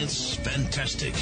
Science Fantastic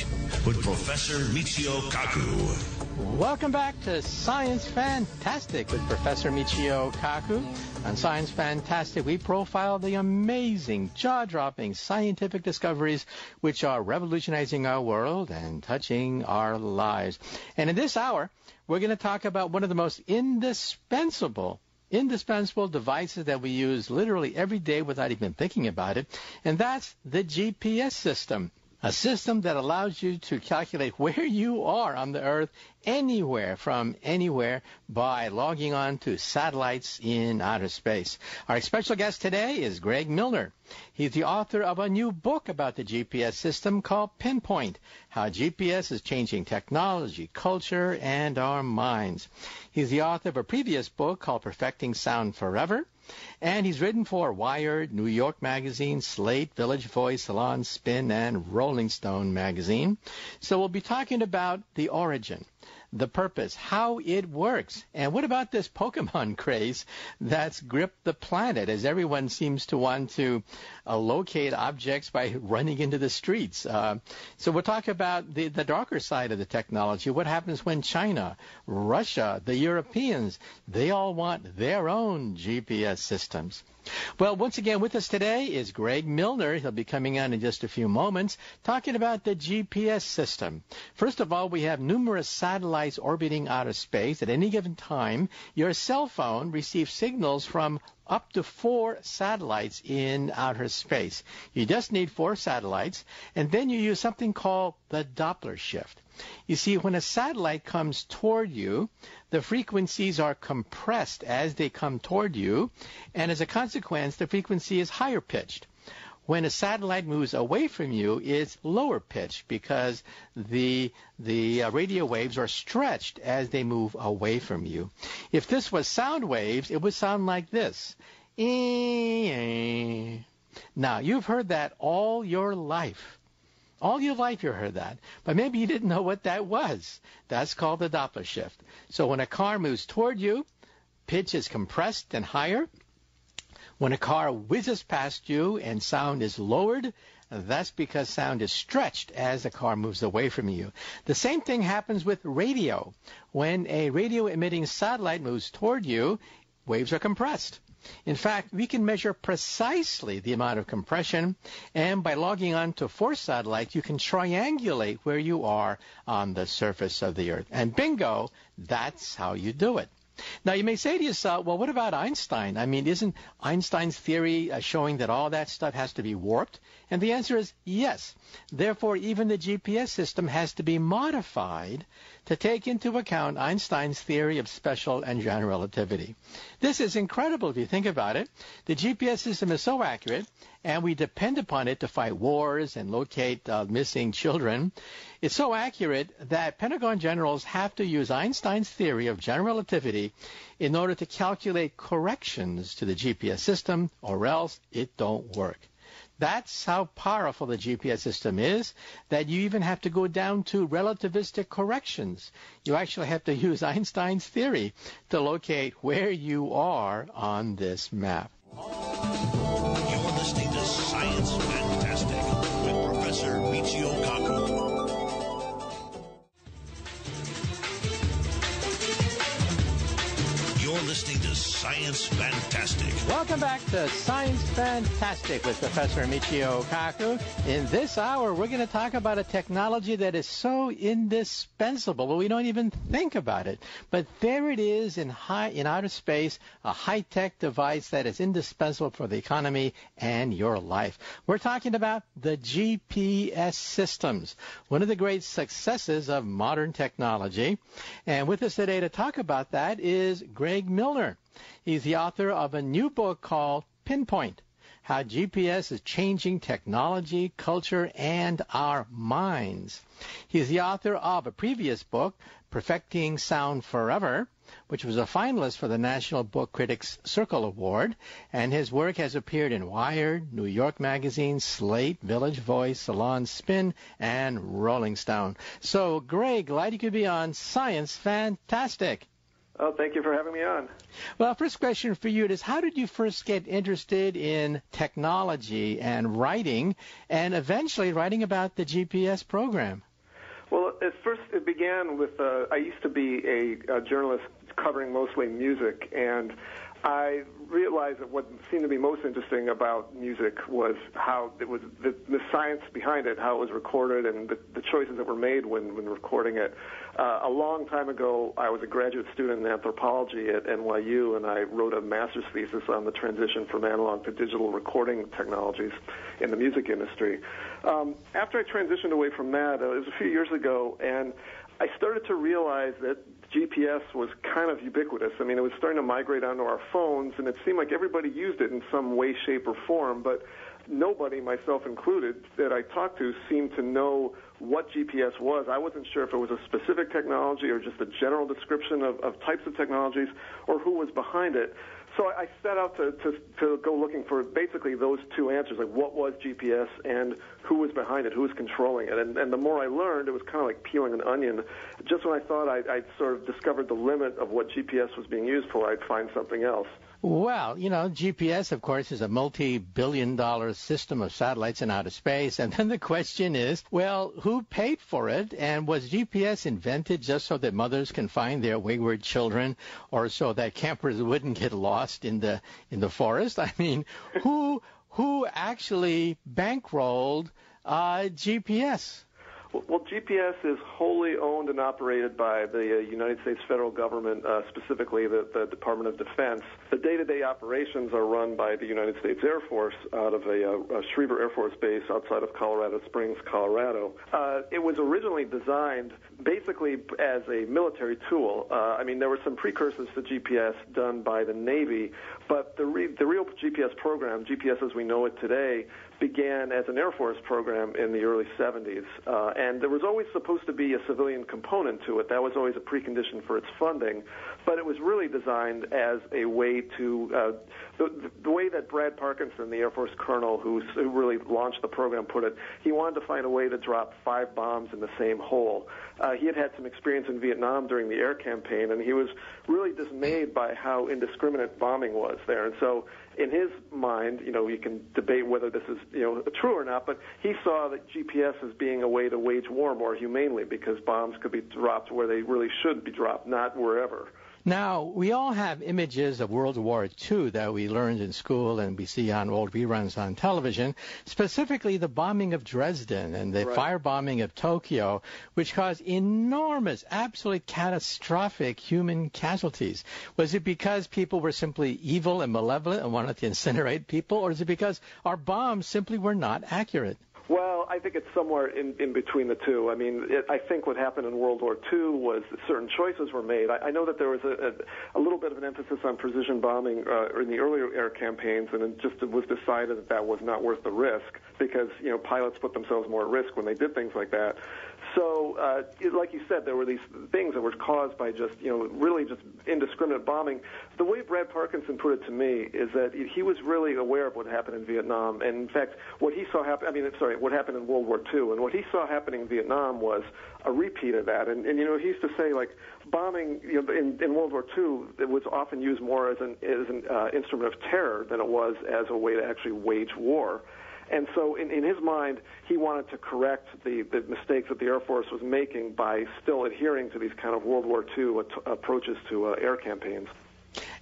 with Professor Michio Kaku. Welcome back to Science Fantastic with Professor Michio Kaku. On Science Fantastic, we profile the amazing, jaw-dropping scientific discoveries which are revolutionizing our world and touching our lives. And in this hour, we're going to talk about one of the most indispensable devices that we use literally every day without even thinking about it, and that's the GPS system. A system that allows you to calculate where you are on the Earth anywhere from anywhere by logging on to satellites in outer space. Our special guest today is Greg Milner. He's the author of a new book about the GPS system called Pinpoint, How GPS is Changing Technology, Culture, and Our Minds. He's the author of a previous book called Perfecting Sound Forever, and he's written for Wired, New York Magazine, Slate, Village Voice, Salon Spin, and Rolling Stone Magazine. So we'll be talking about the origin, the purpose, how it works, and what about this Pokemon craze that's gripped the planet as everyone seems to want to locate objects by running into the streets. So we'll talk about the darker side of the technology. What happens when China, Russia, the Europeans, they all want their own GPS systems? Well, once again, with us today is Greg Milner. He'll be coming on in just a few moments, talking about the GPS system. First of all, we have numerous satellites orbiting outer space. At any given time, your cell phone receives signals from up to 4 satellites in outer space. You just need 4 satellites, and then you use something called the Doppler shift. You see, when a satellite comes toward you, the frequencies are compressed as they come toward you, and as a consequence, the frequency is higher pitched. When a satellite moves away from you, it's lower pitched because the radio waves are stretched as they move away from you. If this was sound waves, it would sound like this. Now, you've heard that all your life. All your life you heard that, but maybe you didn't know what that was. That's called the Doppler shift. So when a car moves toward you, pitch is compressed and higher. When a car whizzes past you and sound is lowered, that's because sound is stretched as the car moves away from you. The same thing happens with radio. When a radio-emitting satellite moves toward you, waves are compressed. In fact, we can measure precisely the amount of compression, and by logging on to 4 satellites, you can triangulate where you are on the surface of the Earth. And bingo, that's how you do it. Now, you may say to yourself, well, what about Einstein? I mean, isn't Einstein's theory showing that all that stuff has to be warped? And the answer is yes. Therefore, even the GPS system has to be modified to take into account Einstein's theory of special and general relativity. This is incredible if you think about it. The GPS system is so accurate, and we depend upon it to fight wars and locate missing children. It's so accurate that Pentagon generals have to use Einstein's theory of general relativity in order to calculate corrections to the GPS system, or else it don't work. That's how powerful the GPS system is, that you even have to go down to relativistic corrections. You actually have to use Einstein's theory to locate where you are on this map. You're listening to Science Fantastic with Professor Michio Kaku. You're listening to Science Fantastic. Welcome back to Science Fantastic with Professor Michio Kaku. In this hour, we're going to talk about a technology that is so indispensable, but we don't even think about it. But there it is in outer space, a high-tech device that is indispensable for the economy and your life. We're talking about the GPS systems, one of the great successes of modern technology. And with us today to talk about that is Greg Milner. He's the author of a new book called Pinpoint, How GPS is Changing Technology, Culture, and Our Minds. He's the author of a previous book, Perfecting Sound Forever, which was a finalist for the National Book Critics Circle Award, and his work has appeared in Wired, New York Magazine, Slate, Village Voice, Salon Spin, and Rolling Stone. So, Greg, glad you could be on Science Fantastic. Oh, thank you for having me on. Well, first question for you is, how did you first get interested in technology and writing, and eventually writing about the GPS program? Well, at first it began with, I used to be a journalist covering mostly music, and I realized that what seemed to be most interesting about music was how it was the science behind it, how it was recorded, and the choices that were made when recording it. A long time ago, I was a graduate student in anthropology at NYU, and I wrote a master's thesis on the transition from analog to digital recording technologies in the music industry. After I transitioned away from that, it was a few years ago, and I started to realize that GPS was kind of ubiquitous. I mean, it was starting to migrate onto our phones, and it seemed like everybody used it in some way, shape, or form, but nobody, myself included, that I talked to seemed to know what GPS was. I wasn't sure if it was a specific technology or just a general description of types of technologies or who was behind it. So I set out to go looking for basically those two answers, like what was GPS and who was behind it, who was controlling it. And the more I learned, it was kind of like peeling an onion. Just when I thought I'd sort of discovered the limit of what GPS was being used for, I'd find something else. Well, GPS, of course, is a multi-billion-dollar system of satellites in outer space. And then the question is, well, who paid for it? And was GPS invented just so that mothers can find their wayward children, or so that campers wouldn't get lost in the forest? I mean, who actually bankrolled GPS? Well, GPS is wholly owned and operated by the United States federal government, specifically the Department of Defense. The day-to-day operations are run by the United States Air Force out of a Schriever Air Force Base outside of Colorado Springs, Colorado. It was originally designed basically as a military tool. I mean, there were some precursors to GPS done by the Navy, but the real GPS program, GPS as we know it today, began as an Air Force program in the early 70s. And there was always supposed to be a civilian component to it. That was always a precondition for its funding. But it was really designed as a way to, the way that Brad Parkinson, the Air Force colonel who really launched the program, put it, he wanted to find a way to drop 5 bombs in the same hole. He had some experience in Vietnam during the air campaign, and he was really dismayed by how indiscriminate bombing was there. And so in his mind, you can debate whether this is, true or not, but he saw that GPS as being a way to wage war more humanely, because bombs could be dropped where they really should be dropped, not wherever. Now, we all have images of World War II that we learned in school and we see on old reruns on television, specifically the bombing of Dresden and the firebombing of Tokyo, which caused enormous, absolutely catastrophic human casualties. Was it because people were simply evil and malevolent and wanted to incinerate people, or is it because our bombs simply were not accurate? Well, I think it's somewhere in between the two. I mean, I think what happened in World War II was certain choices were made. I know that there was a little bit of an emphasis on precision bombing in the earlier air campaigns, and it was decided that was not worth the risk because, pilots put themselves more at risk when they did things like that. So, like you said, there were these things that were caused by just, really just indiscriminate bombing. The way Brad Parkinson put it to me is that he was really aware of what happened in Vietnam. And, in fact, what happened in World War II. And what he saw happening in Vietnam was a repeat of that. And he used to say, like, bombing, in World War II, it was often used more as an instrument of terror than it was as a way to actually wage war. And so in his mind, he wanted to correct the mistakes that the Air Force was making by still adhering to these kind of World War II approaches to air campaigns.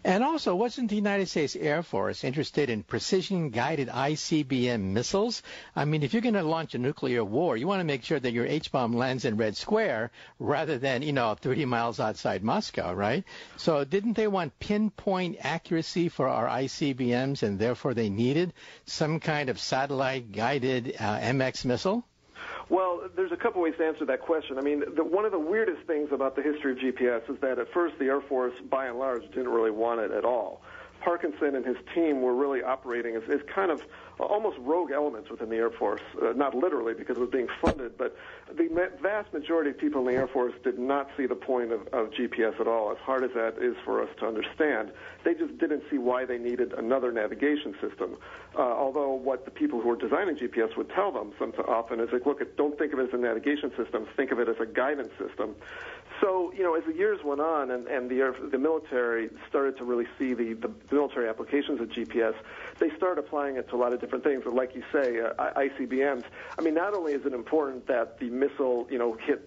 And also, wasn't the United States Air Force interested in precision-guided ICBM missiles? I mean, if you're going to launch a nuclear war, you want to make sure that your H-bomb lands in Red Square rather than, 30 miles outside Moscow, right? So didn't they want pinpoint accuracy for our ICBMs, and therefore they needed some kind of satellite-guided MX missile? Well, there's a couple ways to answer that question. I mean, one of the weirdest things about the history of GPS is that at first the Air Force, by and large, didn't really want it at all. Parkinson and his team were really operating as kind of almost rogue elements within the Air Force, not literally because it was being funded, but the vast majority of people in the Air Force did not see the point of GPS at all, as hard as that is for us to understand. They just didn't see why they needed another navigation system, although what the people who were designing GPS would tell them often is, like, look, don't think of it as a navigation system, think of it as a guidance system. So, as the years went on and the military started to really see the military applications of GPS, they started applying it to a lot of different things. But like you say, ICBMs, I mean, not only is it important that the missile, hit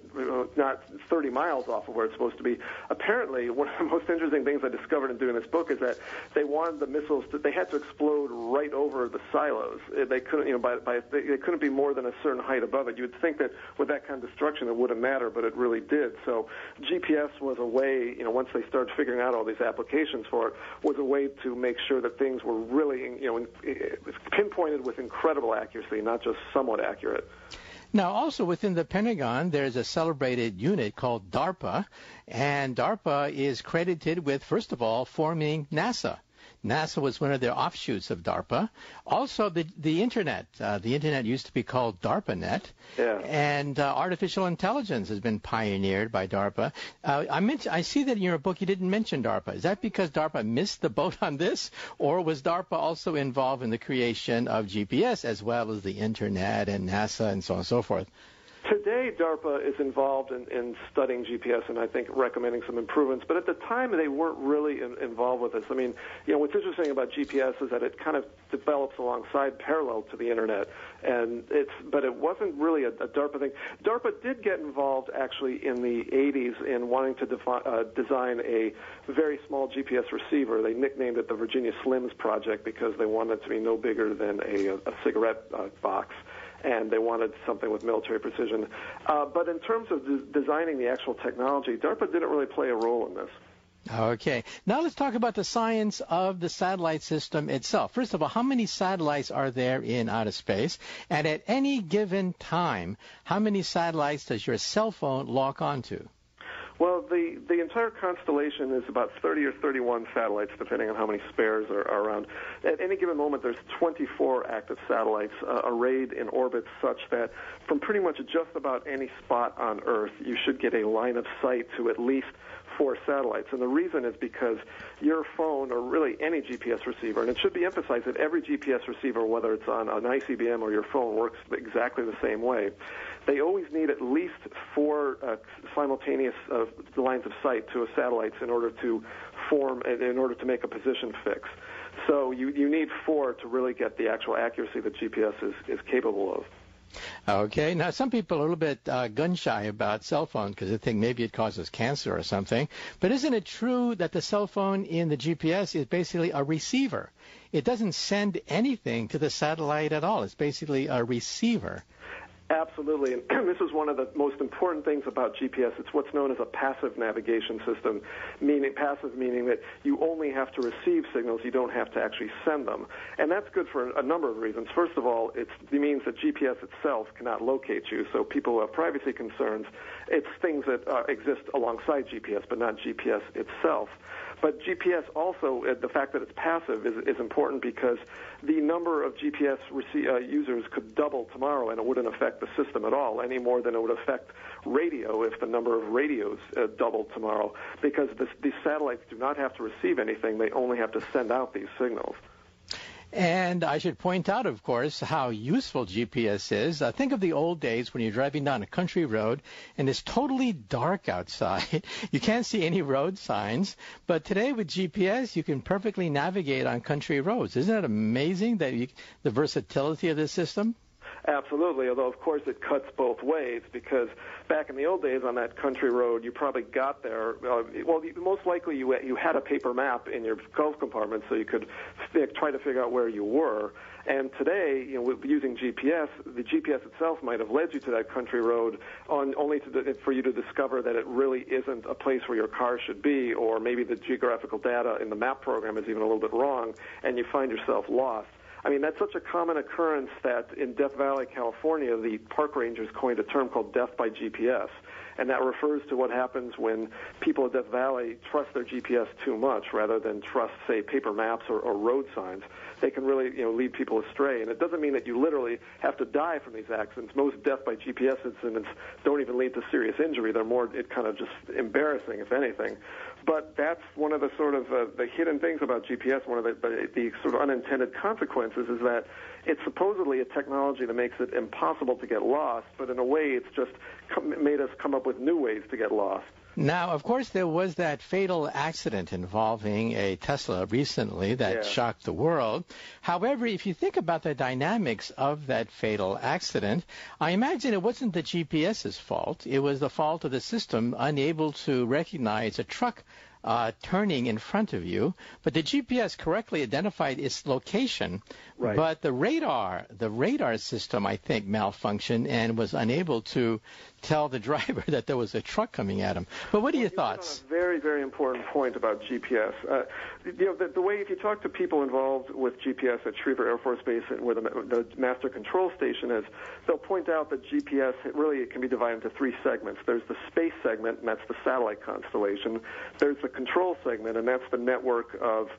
not 30 miles off of where it's supposed to be, apparently one of the most interesting things I discovered in doing this book is that they wanted the missiles they had to explode right over the silos. They couldn't, they couldn't be more than a certain height above it. You would think that with that kind of destruction it wouldn't matter, but it really did. So GPS was a way, once they started figuring out all these applications for it, was a way to make sure that things were really, pinpointed with incredible accuracy, not just somewhat accurate. Now, also within the Pentagon, there's a celebrated unit called DARPA, and DARPA is credited with, first of all, forming NASA. NASA was one of their offshoots of DARPA. Also, the Internet. The Internet used to be called DARPANet. Yeah. And artificial intelligence has been pioneered by DARPA. I see that in your book you didn't mention DARPA. Is that because DARPA missed the boat on this? Or was DARPA also involved in the creation of GPS as well as the Internet and NASA and so on and so forth? Today, DARPA is involved in studying GPS and I think recommending some improvements. But at the time, they weren't really involved with this. I mean, what's interesting about GPS is that it kind of develops alongside, parallel to the Internet, but it wasn't really a DARPA thing. DARPA did get involved actually in the 80s in wanting to design a very small GPS receiver. They nicknamed it the Virginia Slims Project because they wanted it to be no bigger than a cigarette box. And they wanted something with military precision. But in terms of designing the actual technology, DARPA didn't really play a role in this. Okay. Now let's talk about the science of the satellite system itself. First of all, how many satellites are there in outer space? And at any given time, how many satellites does your cell phone lock onto? Well, the entire constellation is about 30 or 31 satellites, depending on how many spares are around. At any given moment, there's 24 active satellites arrayed in orbits such that from pretty much just about any spot on Earth, you should get a line of sight to at least 4 satellites. And the reason is because your phone, or really any GPS receiver, and it should be emphasized that every GPS receiver, whether it's on an ICBM or your phone, works exactly the same way. They always need at least 4 simultaneous lines of sight to a satellite in order to make a position fix. So you need 4 to really get the actual accuracy that GPS is capable of. Okay. Now, some people are a little bit gun-shy about cell phones because they think maybe it causes cancer or something. But isn't it true that the cell phone in the GPS is basically a receiver? It doesn't send anything to the satellite at all. It's basically a receiver. Absolutely, and this is one of the most important things about GPS. It's what's known as a passive navigation system, meaning that you only have to receive signals, you don't have to actually send them. And that's good for a number of reasons. First of all, it means that GPS itself cannot locate you, so people who have privacy concerns, it's things that exist alongside GPS, but not GPS itself. But GPS also, the fact that it's passive is important because the number of GPS users could double tomorrow and it wouldn't affect the system at all, any more than it would affect radio if the number of radios doubled tomorrow, because these satellites do not have to receive anything, they only have to send out these signals. And I should point out, of course, how useful GPS is. Think of the old days when you're driving down a country road and it's totally dark outside. You can't see any road signs. But today with GPS, you can perfectly navigate on country roads. Isn't it amazing the versatility of this system? Absolutely, although, of course, it cuts both ways because back in the old days on that country road, you probably got there, most likely you had a paper map in your glove compartment so you could try to figure out where you were. And today, using GPS, the GPS itself might have led you to that country road only for you to discover that it really isn't a place where your car should be, or maybe the geographical data in the map program is even a little bit wrong, and you find yourself lost. I mean, that's such a common occurrence that in Death Valley, California, the park rangers coined a term called death by GPS. And that refers to what happens when people at Death Valley trust their GPS too much rather than trust, say, paper maps or road signs. They can really, lead people astray. And it doesn't mean that you literally have to die from these accidents. Most death by GPS incidents don't even lead to serious injury. They're more kind of just embarrassing, if anything. But that's one of the sort of the hidden things about GPS. One of the sort of unintended consequences is that it's supposedly a technology that makes it impossible to get lost, but in a way it's just made us come up with new ways to get lost. Now, of course, there was that fatal accident involving a Tesla recently that shocked the world. However, if you think about the dynamics of that fatal accident, I imagine it wasn't the GPS's fault. It was the fault of the system unable to recognize a truck turning in front of you, but the GPS correctly identified its location. Right. But the radar system, I think, malfunctioned and was unable to tell the driver that there was a truck coming at him. But what are your thoughts? A very, very important point about GPS. The way if you talk to people involved with GPS at Schriever Air Force Base, where the master control station is, they'll point out that GPS it can be divided into three segments. There's the space segment, and that's the satellite constellation. There's the control segment, and that's the network of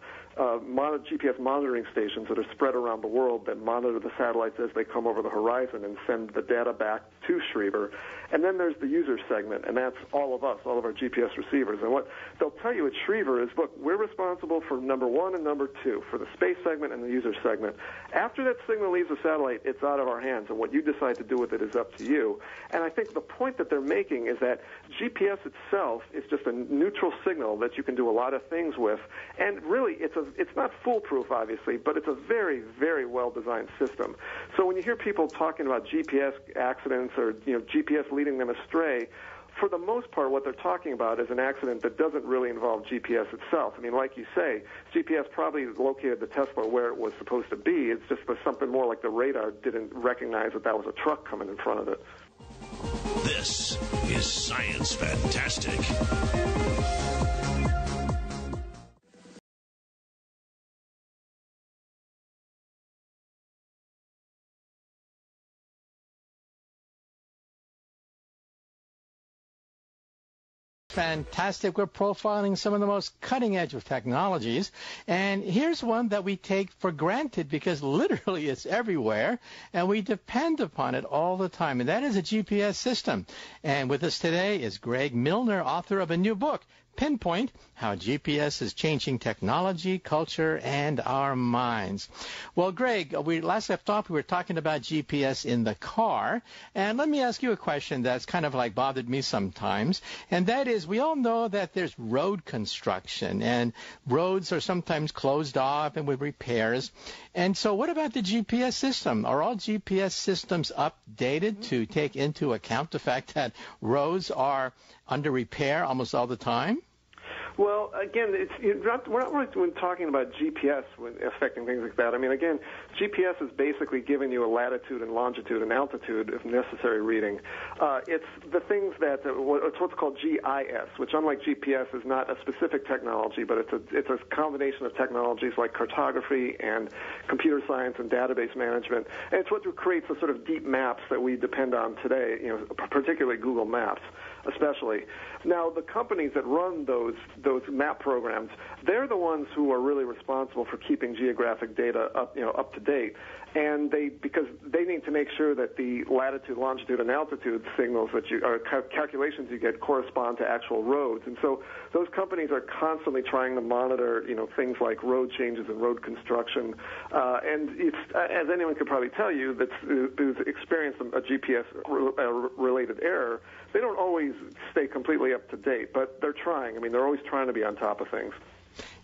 GPS monitoring stations that are spread around the world that monitor the satellites as they come over the horizon and send the data back to Schriever. And then there's the user segment, and that's all of us, all of our GPS receivers. And what they'll tell you at Schriever is, look, we're responsible for number one and number two, for the space segment and the user segment. After that signal leaves the satellite, it's out of our hands, and what you decide to do with it is up to you. And I think the point that they're making is that GPS itself is just a neutral signal that you can do a lot of things with, and really it's not foolproof, obviously, but it's a very, very well-designed system. So when you hear people talking about GPS accidents or GPS leading them astray, for the most part, what they're talking about is an accident that doesn't really involve GPS itself. I mean, like you say, GPS probably located the Tesla where it was supposed to be. It's just something more like the radar didn't recognize that was a truck coming in front of it. This is Science Fantastic. Fantastic. We're profiling some of the most cutting edge of technologies. And here's one that we take for granted because literally it's everywhere and we depend upon it all the time. And that is a GPS system. And with us today is Greg Milner, author of a new book, Pinpoint, How GPS is Changing Technology, Culture, and Our Minds. Well, Greg, we last left off, we were talking about GPS in the car. And let me ask you a question that's kind of like bothered me sometimes. And that is, we all know that there's road construction, and roads are sometimes closed off and with repairs. And so what about the GPS system? Are all GPS systems updated to take into account the fact that roads are under repair almost all the time? Well, again, we're not really talking about GPS affecting things like that. I mean, again, GPS is basically giving you a latitude and longitude and altitude, if necessary, reading. It's the things that it's what's called GIS, which, unlike GPS, is not a specific technology, but it's a combination of technologies like cartography and computer science and database management. And it's what creates the sort of deep maps that we depend on today, particularly Google Maps, especially. Now, the companies that run those map programs, they're the ones who are really responsible for keeping geographic data up to date. And because they need to make sure that the latitude, longitude, and altitude signals or calculations you get correspond to actual roads. And so those companies are constantly trying to monitor, things like road changes and road construction. And it's, as anyone could probably tell you, who's experienced a GPS-related error, they don't always stay completely up to date, but they're trying. I mean, they're always trying to be on top of things.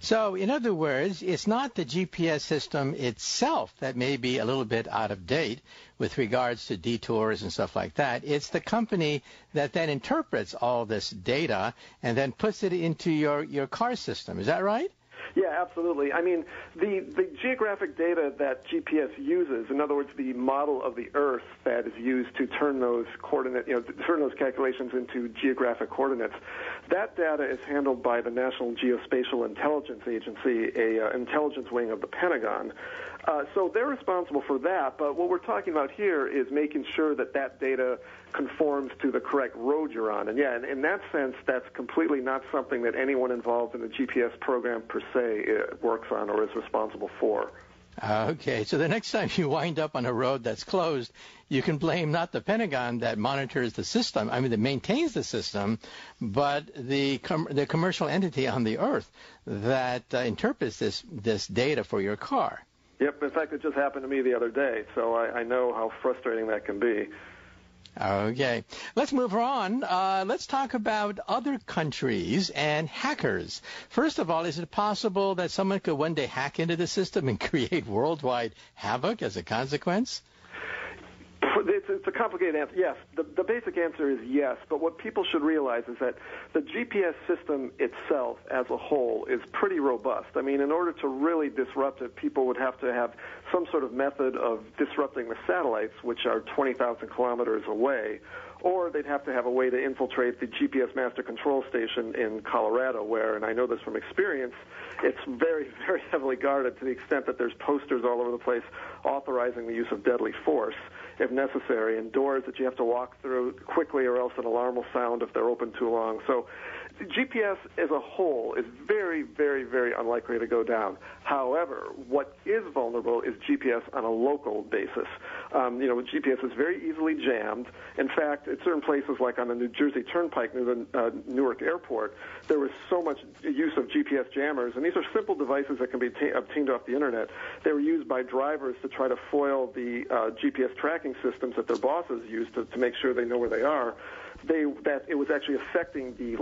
So, in other words, it's not the GPS system itself that may be a little bit out of date with regards to detours and stuff like that. It's the company that then interprets all this data and then puts it into your car system. Is that right? Yeah, absolutely. I mean, the geographic data that GPS uses, in other words, the model of the Earth that is used to turn those turn those calculations into geographic coordinates, that data is handled by the National Geospatial Intelligence Agency, an intelligence wing of the Pentagon. So they're responsible for that, but what we're talking about here is making sure that data conforms to the correct road you're on. And yeah, in that sense, that's completely not something that anyone involved in the GPS program per se works on or is responsible for. Okay, so the next time you wind up on a road that's closed, you can blame not the Pentagon that monitors the system, that maintains the system, but the commercial entity on the Earth that interprets this data for your car. Yep. In fact, it just happened to me the other day, so I know how frustrating that can be. Okay. Let's move on. Let's talk about other countries and hackers. First of all, is it possible that someone could one day hack into the system and create worldwide havoc as a consequence? It's a complicated answer. Yes, the basic answer is yes, but what people should realize is that the GPS system itself as a whole is pretty robust. I mean, in order to really disrupt it, people would have to have some sort of method of disrupting the satellites, which are 20,000 kilometers away, or they'd have to have a way to infiltrate the GPS master control station in Colorado, where, and I know this from experience, it's very, very heavily guarded to the extent that there's posters all over the place authorizing the use of deadly force if necessary, and doors that you have to walk through quickly or else an alarm will sound if they're open too long. So the GPS as a whole is very, very, very unlikely to go down. However, what is vulnerable is GPS on a local basis. GPS is very easily jammed. In fact, at certain places like on the New Jersey Turnpike near the Newark Airport, there was so much use of GPS jammers, and these are simple devices that can be obtained off the Internet. They were used by drivers to try to foil the GPS tracking systems that their bosses use to make sure they know where they are. That it was actually affecting the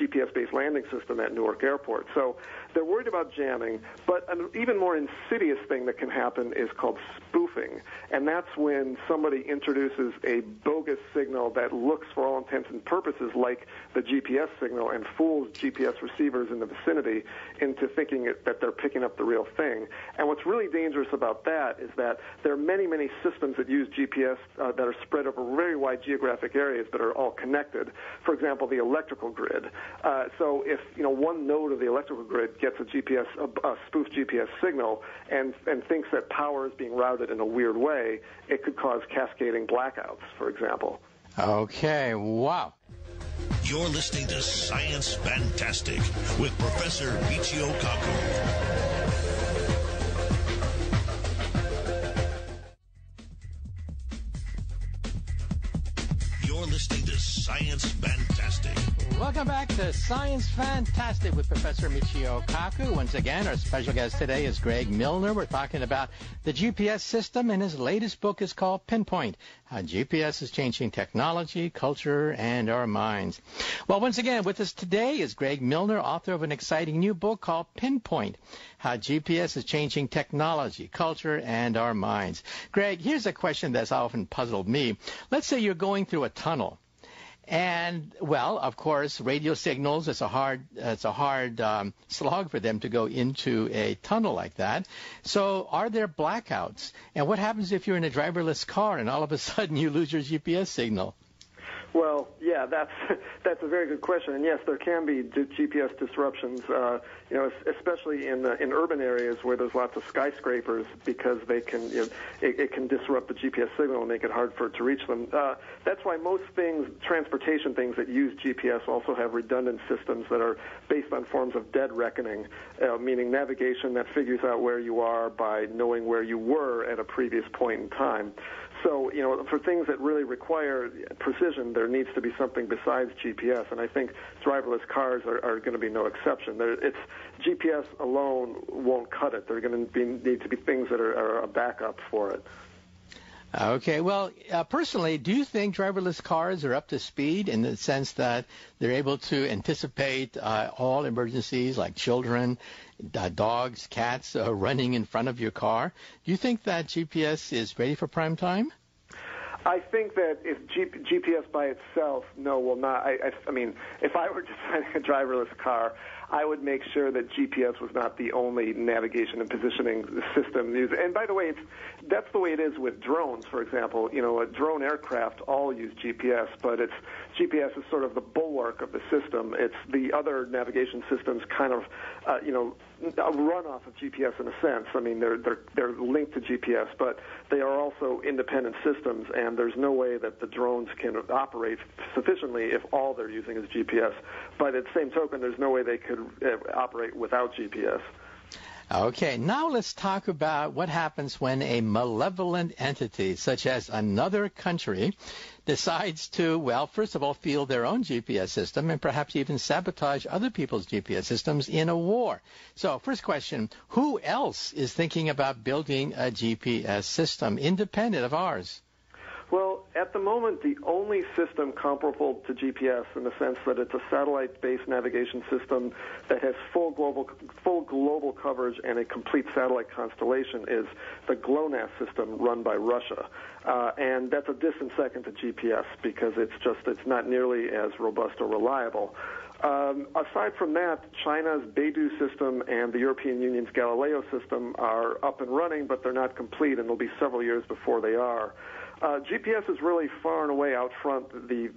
GPS-based landing system at Newark Airport. So they're worried about jamming, but an even more insidious thing that can happen is called spoofing, and that's when somebody introduces a bogus signal that looks, for all intents and purposes, like the GPS signal and fools GPS receivers in the vicinity into thinking that they're picking up the real thing. And what's really dangerous about that is that there are many, many systems that use GPS that are spread over very wide geographic areas that are all connected. For example, the electrical grid. So if one node of the electrical grid gets a spoofed GPS signal and thinks that power is being routed in a weird way, it could cause cascading blackouts, for example. Okay, wow. You're listening to Science Fantastic with Professor Michio Kaku. Listening to Science Fantastic. Welcome back to Science Fantastic with Professor Michio Kaku. Once again, our special guest today is Greg Milner. We're talking about the GPS system, and his latest book is called Pinpoint, How GPS is Changing Technology, Culture, and Our Minds. Well, once again, with us today is Greg Milner, author of an exciting new book called Pinpoint, How GPS is Changing Technology, Culture, and Our Minds. Greg, here's a question that's often puzzled me. Let's say you're going through a tunnel. And, well, of course, radio signals, it's a hard slog for them to go into a tunnel like that. So are there blackouts? And what happens if you're in a driverless car and all of a sudden you lose your GPS signal? Well, yeah, that's a very good question, and yes, there can be GPS disruptions. Especially in urban areas where there's lots of skyscrapers, because they can it can disrupt the GPS signal and make it hard for it to reach them. That's why most things, transportation things that use GPS, also have redundant systems that are based on forms of dead reckoning, meaning navigation that figures out where you are by knowing where you were at a previous point in time. So, for things that really require precision, there needs to be something besides GPS, and I think driverless cars are going to be no exception. GPS alone won't cut it. There are going to need to be things that are a backup for it. Okay. Well, personally, do you think driverless cars are up to speed in the sense that they're able to anticipate all emergencies like children, dogs, cats running in front of your car? Do you think that GPS is ready for prime time? I think that if GPS by itself, no, will not. I mean, if I were designing a driverless car, I would make sure that GPS was not the only navigation and positioning system used. And by the way, that's the way it is with drones, for example. A drone aircraft all use GPS, but GPS is sort of the bulwark of the system. It's the other navigation systems kind of, a runoff of GPS in a sense. I mean, they're linked to GPS, but they are also independent systems, and there's no way that the drones can operate sufficiently if all they're using is GPS. But at the same token, there's no way they could operate without GPS. Okay, now let's talk about what happens when a malevolent entity, such as another country, decides to, well, first of all, field their own GPS system and perhaps even sabotage other people's GPS systems in a war. So, first question, who else is thinking about building a GPS system independent of ours? Well, At the moment, the only system comparable to GPS in the sense that it's a satellite-based navigation system that has full global coverage and a complete satellite constellation is the GLONASS system run by Russia. And that's a distant second to GPS because it's not nearly as robust or reliable. Aside from that, China's Beidou system and the European Union's Galileo system are up and running, but they're not complete, and they'll be several years before they are. GPS is really far and away out front the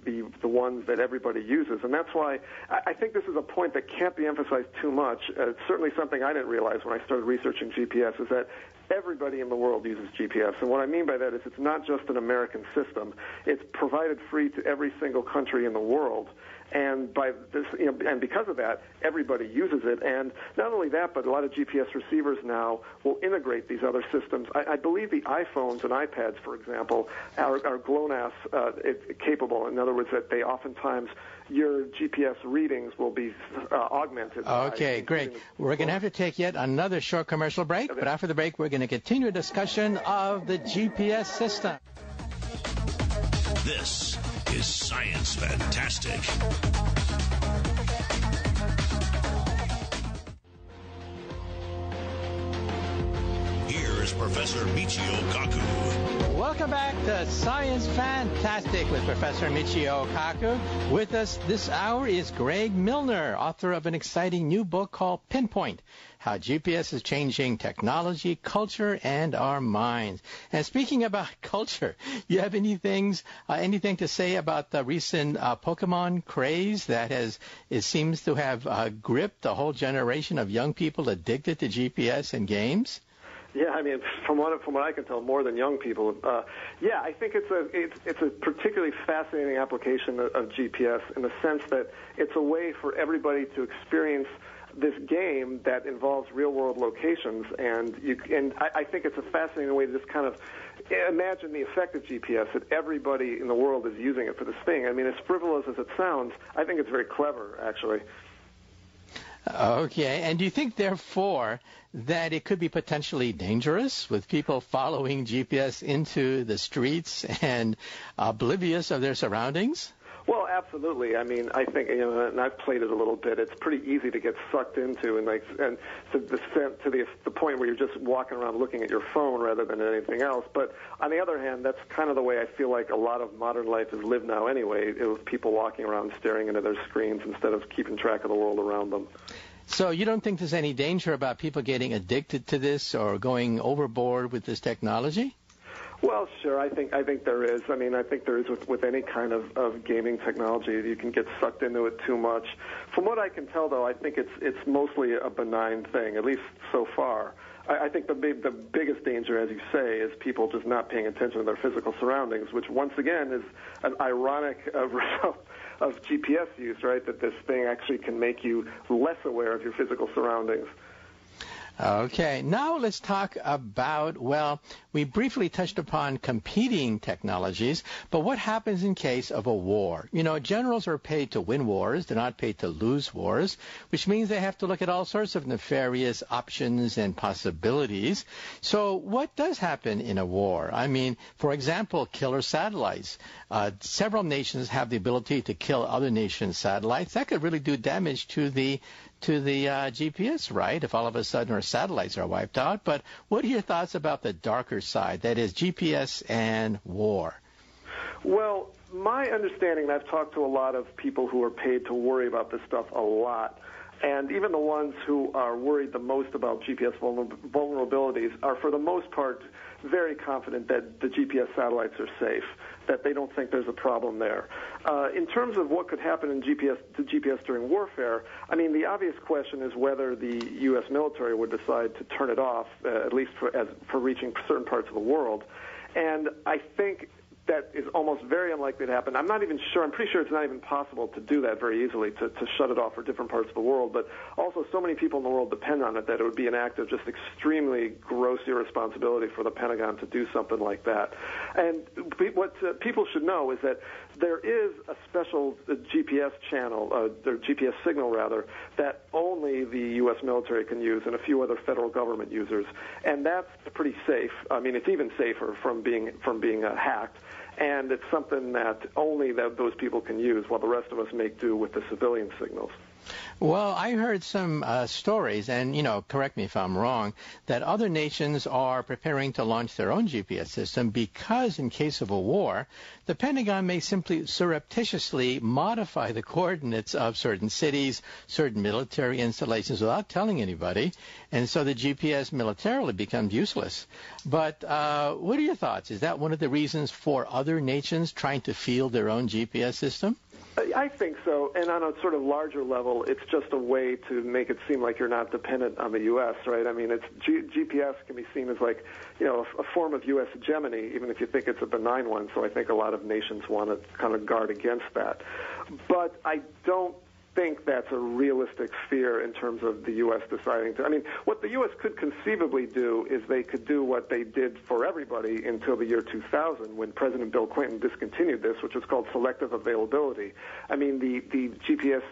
ones that everybody uses, and that's why I think this is a point that can't be emphasized too much. It's certainly something I didn't realize when I started researching GPS is that everybody in the world uses GPS, and what I mean by that is it's not just an American system. It's provided free to every single country in the world. And by this, and because of that, everybody uses it. And not only that, but a lot of GPS receivers now will integrate these other systems. I believe the iPhones and iPads, for example, are GLONASS capable. In other words, that they oftentimes your GPS readings will be augmented. Okay, great. We're going to have to take yet another short commercial break, but after the break, we're going to continue a discussion of the GPS system. This is Science Fantastic. Here is Professor Michio Kaku. Welcome back to Science Fantastic with Professor Michio Kaku. With us this hour is Greg Milner, author of an exciting new book called Pinpoint: How GPS is Changing Technology, Culture, and Our Minds. And speaking about culture, you have anything to say about the recent Pokemon craze that it seems to have gripped a whole generation of young people addicted to GPS and games? Yeah, I mean, from what I can tell, more than young people. Yeah, I think it's a particularly fascinating application of GPS in the sense that it's a way for everybody to experience this game that involves real-world locations, and I think it's a fascinating way to just kind of imagine the effect of GPS, that everybody in the world is using it for this thing. I mean, as frivolous as it sounds, I think it's very clever, actually. Okay, and do you think, therefore, that it could be potentially dangerous with people following GPS into the streets and oblivious of their surroundings? Well, absolutely. I mean, I think, and I've played it a little bit. It's pretty easy to get sucked into, and to the point where you're just walking around looking at your phone rather than anything else. But on the other hand, that's kind of the way I feel like a lot of modern life is lived now anyway, with people walking around staring into their screens instead of keeping track of the world around them. So you don't think there's any danger about people getting addicted to this or going overboard with this technology? Well, sure. I think there is. I mean, I think there is with any kind of gaming technology. You can get sucked into it too much. From what I can tell, though, I think it's mostly a benign thing, at least so far. I think the biggest danger, as you say, is people just not paying attention to their physical surroundings, which once again is an ironic result of GPS use, right? That this thing actually can make you less aware of your physical surroundings. Okay, now let's talk about, well, we briefly touched upon competing technologies, but what happens in case of a war? You know, generals are paid to win wars, they're not paid to lose wars, which means they have to look at all sorts of nefarious options and possibilities. So what does happen in a war? I mean, for example, killer satellites. Several nations have the ability to kill other nations' satellites. That could really do damage to the GPS, right, if all of a sudden our satellites are wiped out. But what are your thoughts about the darker side, that is GPS and war? Well, my understanding, and I've talked to a lot of people who are paid to worry about this stuff a lot, and even the ones who are worried the most about GPS vulnerabilities are, for the most part, very confident that the GPS satellites are safe, that they don't think there's a problem there. In terms of what could happen in GPS during warfare, I mean, the obvious question is whether the U.S. military would decide to turn it off, at least for reaching certain parts of the world. And I think that is almost very unlikely to happen. I'm not even sure. I'm pretty sure it's not even possible to do that very easily, to shut it off for different parts of the world. But also, so many people in the world depend on it that it would be an act of just extremely gross irresponsibility for the Pentagon to do something like that. And what people should know is that there is a special GPS channel, or GPS signal rather, that only the U.S. military can use and a few other federal government users, and that's pretty safe. I mean, it's even safer from being hacked. and it's something that only those people can use, while the rest of us make do with the civilian signals. Well, I heard some stories, and, correct me if I'm wrong, that other nations are preparing to launch their own GPS system because in case of a war, the Pentagon may simply surreptitiously modify the coordinates of certain cities, certain military installations without telling anybody, and so the GPS militarily becomes useless. But what are your thoughts? Is that one of the reasons for other nations trying to field their own GPS system? I think so, and on a sort of larger level, it's just a way to make it seem like you're not dependent on the U.S., right? I mean, GPS can be seen as like, a form of U.S. hegemony, even if you think it's a benign one, so I think a lot of nations want to kind of guard against that. But I don't think that's a realistic fear in terms of the U.S. deciding to. I mean, what the U.S. could conceivably do is they could do what they did for everybody until the year 2000 when President Bill Clinton discontinued this, which was called selective availability. I mean, the GPS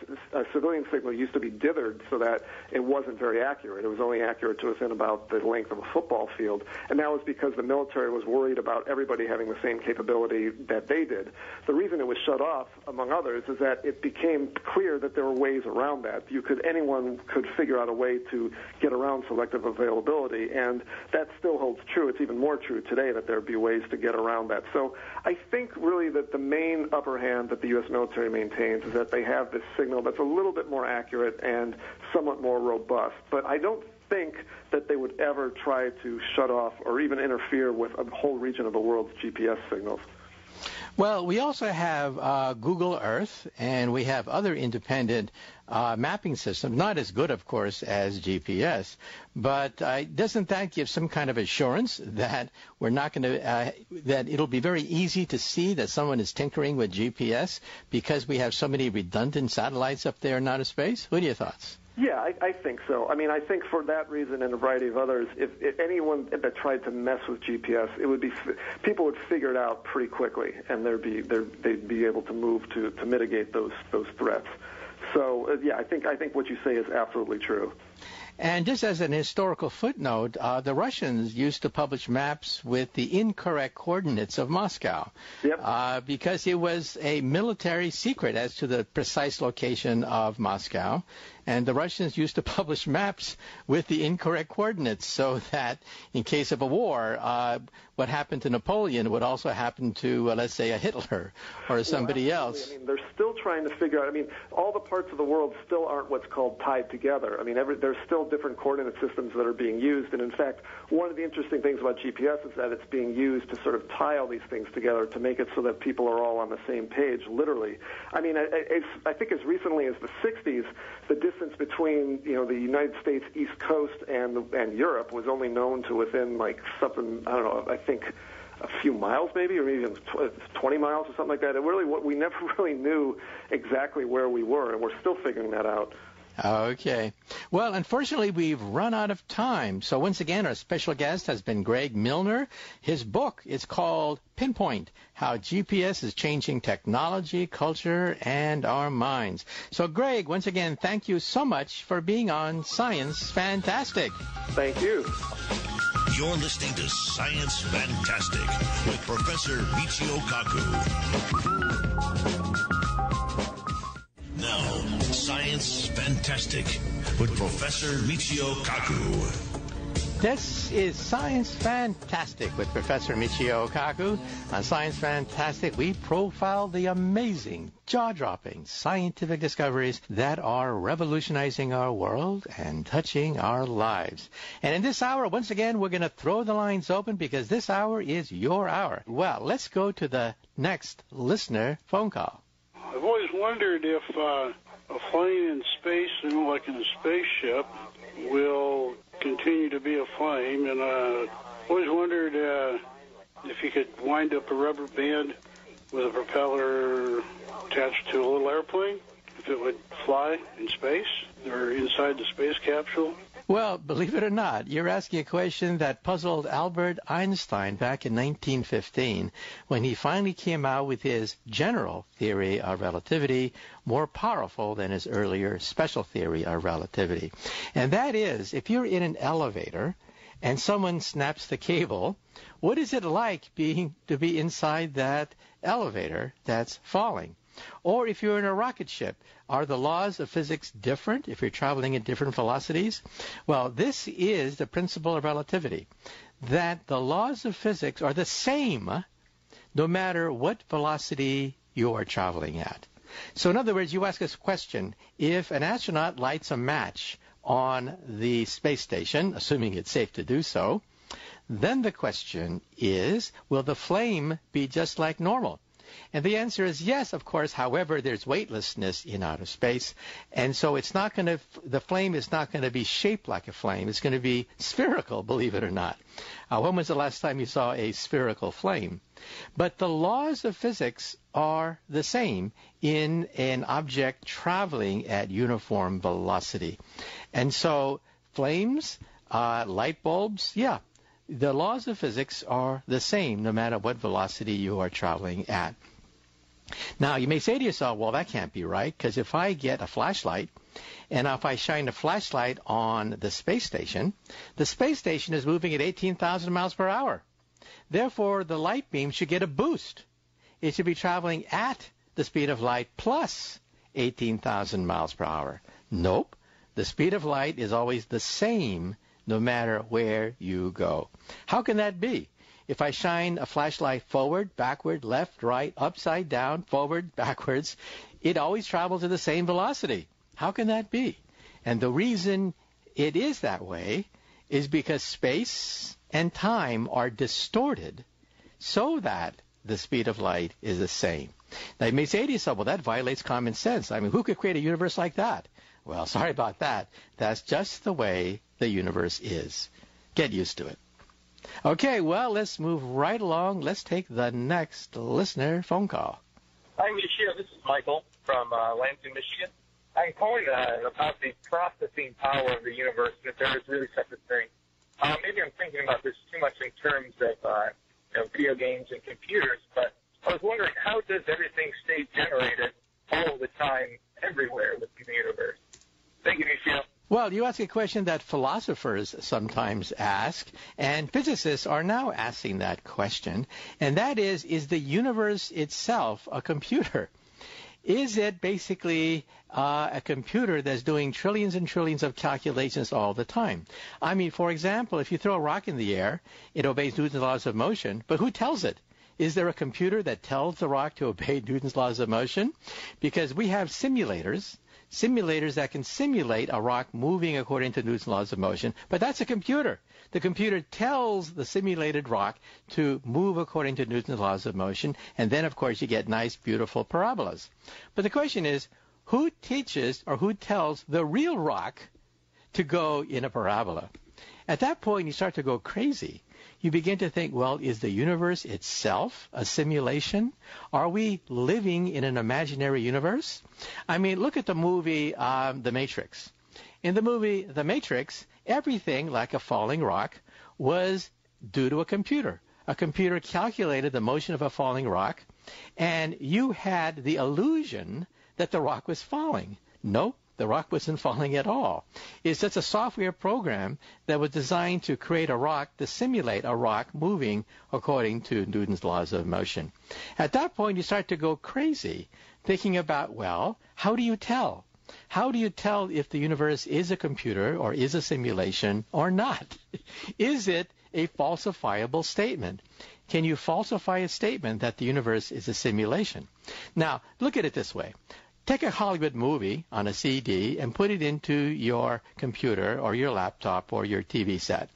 civilian signal used to be dithered so that it wasn't very accurate. It was only accurate to within about the length of a football field, and that was because the military was worried about everybody having the same capability that they did. The reason it was shut off, among others, is that it became clear that there were ways around that. Anyone could figure out a way to get around selective availability, and that still holds true. It's even more true today that there be ways to get around that. So I think really that the main upper hand that the U.S. military maintains is that they have this signal that's a little bit more accurate and somewhat more robust. But I don't think that they would ever try to shut off or even interfere with a whole region of the world's GPS signals. Well, we also have Google Earth, and we have other independent mapping systems, not as good, of course, as GPS, but doesn't that give some kind of assurance that we're not going to, that it'll be very easy to see that someone is tinkering with GPS because we have so many redundant satellites up there in outer space? What are your thoughts? Yeah, I think so. I mean, I think for that reason and a variety of others, if anyone that tried to mess with GPS, people would figure it out pretty quickly, and they'd be able to move to mitigate those threats. So yeah, I think what you say is absolutely true. And just as an historical footnote, the Russians used to publish maps with the incorrect coordinates of Moscow. Yep. Because it was a military secret as to the precise location of Moscow. And the Russians used to publish maps with the incorrect coordinates so that in case of a war, what happened to Napoleon would also happen to, let's say, a Hitler or somebody else. I mean, they're still trying to figure out, all the parts of the world still aren't what's called tied together. I mean, there's still different coordinate systems that are being used. And in fact, one of the interesting things about GPS is that it's being used to sort of tie all these things together to make it so that people are all on the same page, literally. I mean, I think as recently as the 60s, the distance between the United States East Coast and Europe was only known to within like something, I don't know, I think a few miles maybe, or maybe even 20 miles or something like that. We never really knew exactly where we were, and we're still figuring that out. Okay. Well, unfortunately, we've run out of time. So once again, our special guest has been Greg Milner. His book is called Pinpoint, How GPS is Changing Technology, Culture, and Our Minds. So, Greg, once again, thank you so much for being on Science Fantastic. Thank you. You're listening to Science Fantastic with Professor Michio Kaku. Now, Science Fantastic with Professor Michio Kaku. This is Science Fantastic with Professor Michio Kaku. On Science Fantastic, we profile the amazing, jaw-dropping scientific discoveries that are revolutionizing our world and touching our lives. And in this hour, once again, we're going to throw the lines open because this hour is your hour. Well, let's go to the next listener phone call. I've always wondered if a flame in space, like in a spaceship, will continue to be a flame. And I always wondered if you could wind up a rubber band with a propeller attached to a little airplane, if it would fly in space or inside the space capsule. Well, believe it or not, you're asking a question that puzzled Albert Einstein back in 1915 when he finally came out with his general theory of relativity, more powerful than his earlier special theory of relativity. And that is, if you're in an elevator and someone snaps the cable, what is it like to be inside that elevator that's falling? Or if you're in a rocket ship, are the laws of physics different if you're traveling at different velocities? Well, this is the principle of relativity, that the laws of physics are the same no matter what velocity you are traveling at. So in other words, you ask us a question, if an astronaut lights a match on the space station, assuming it's safe to do so, then the question is, will the flame be just like normal? And the answer is yes, of course. However, there's weightlessness in outer space, and so the flame is not going to be shaped like a flame. It's going to be spherical, believe it or not. When was the last time you saw a spherical flame? But the laws of physics are the same in an object traveling at uniform velocity. And so flames, light bulbs, yeah, the laws of physics are the same no matter what velocity you are traveling at. Now, you may say to yourself, well, that can't be right, because if I get a flashlight, and if I shine a flashlight on the space station is moving at 18,000 miles per hour. Therefore, the light beam should get a boost. It should be traveling at the speed of light plus 18,000 miles per hour. Nope. The speed of light is always the same no matter where you go. How can that be? If I shine a flashlight forward, backward, left, right, upside down, forward, backwards, it always travels at the same velocity. How can that be? And the reason it is that way is because space and time are distorted so that the speed of light is the same. Now, you may say to yourself, well, that violates common sense. I mean, who could create a universe like that? Well, sorry about that. That's just the way the universe is. Get used to it. Okay, well, let's move right along. Let's take the next listener phone call. Hi, Michio. This is Michael from Lansing, Michigan. I'm calling about the processing power of the universe, and if there is really such a thing. Maybe I'm thinking about this too much in terms of video games and computers, but I was wondering, how does everything stay generated all the time, everywhere within the universe? Thank you, Michio. Well, you ask a question that philosophers sometimes ask, and physicists are now asking that question, and that is the universe itself a computer? Is it basically a computer that's doing trillions and trillions of calculations all the time? I mean, for example, if you throw a rock in the air, it obeys Newton's laws of motion, but who tells it? Is there a computer that tells the rock to obey Newton's laws of motion? Because we have simulators that can simulate a rock moving according to Newton's laws of motion, but that's a computer. The computer tells the simulated rock to move according to Newton's laws of motion, and then, of course, you get nice, beautiful parabolas. But the question is, who teaches or who tells the real rock to go in a parabola? At that point, you start to go crazy. You begin to think, well, is the universe itself a simulation? Are we living in an imaginary universe? I mean, look at the movie The Matrix. In the movie The Matrix, everything, like a falling rock, was due to a computer. A computer calculated the motion of a falling rock, and you had the illusion that the rock was falling. Nope. The rock wasn't falling at all. It's just a software program that was designed to create a rock, to simulate a rock moving according to Newton's laws of motion. At that point, you start to go crazy, thinking about, well, how do you tell? How do you tell if the universe is a computer or is a simulation or not? Is it a falsifiable statement? Can you falsify a statement that the universe is a simulation? Now, look at it this way. Take a Hollywood movie on a CD and put it into your computer or your laptop or your TV set.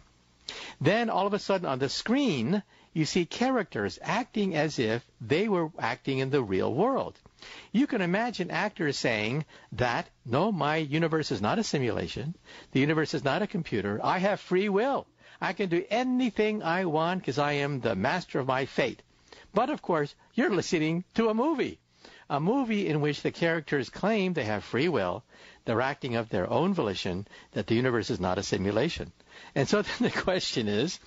Then all of a sudden on the screen, you see characters acting as if they were acting in the real world. You can imagine actors saying that, no, my universe is not a simulation. The universe is not a computer. I have free will. I can do anything I want because I am the master of my fate. But, of course, you're listening to a movie in which the characters claim they have free will, they're acting of their own volition, that the universe is not a simulation. And so then the question is,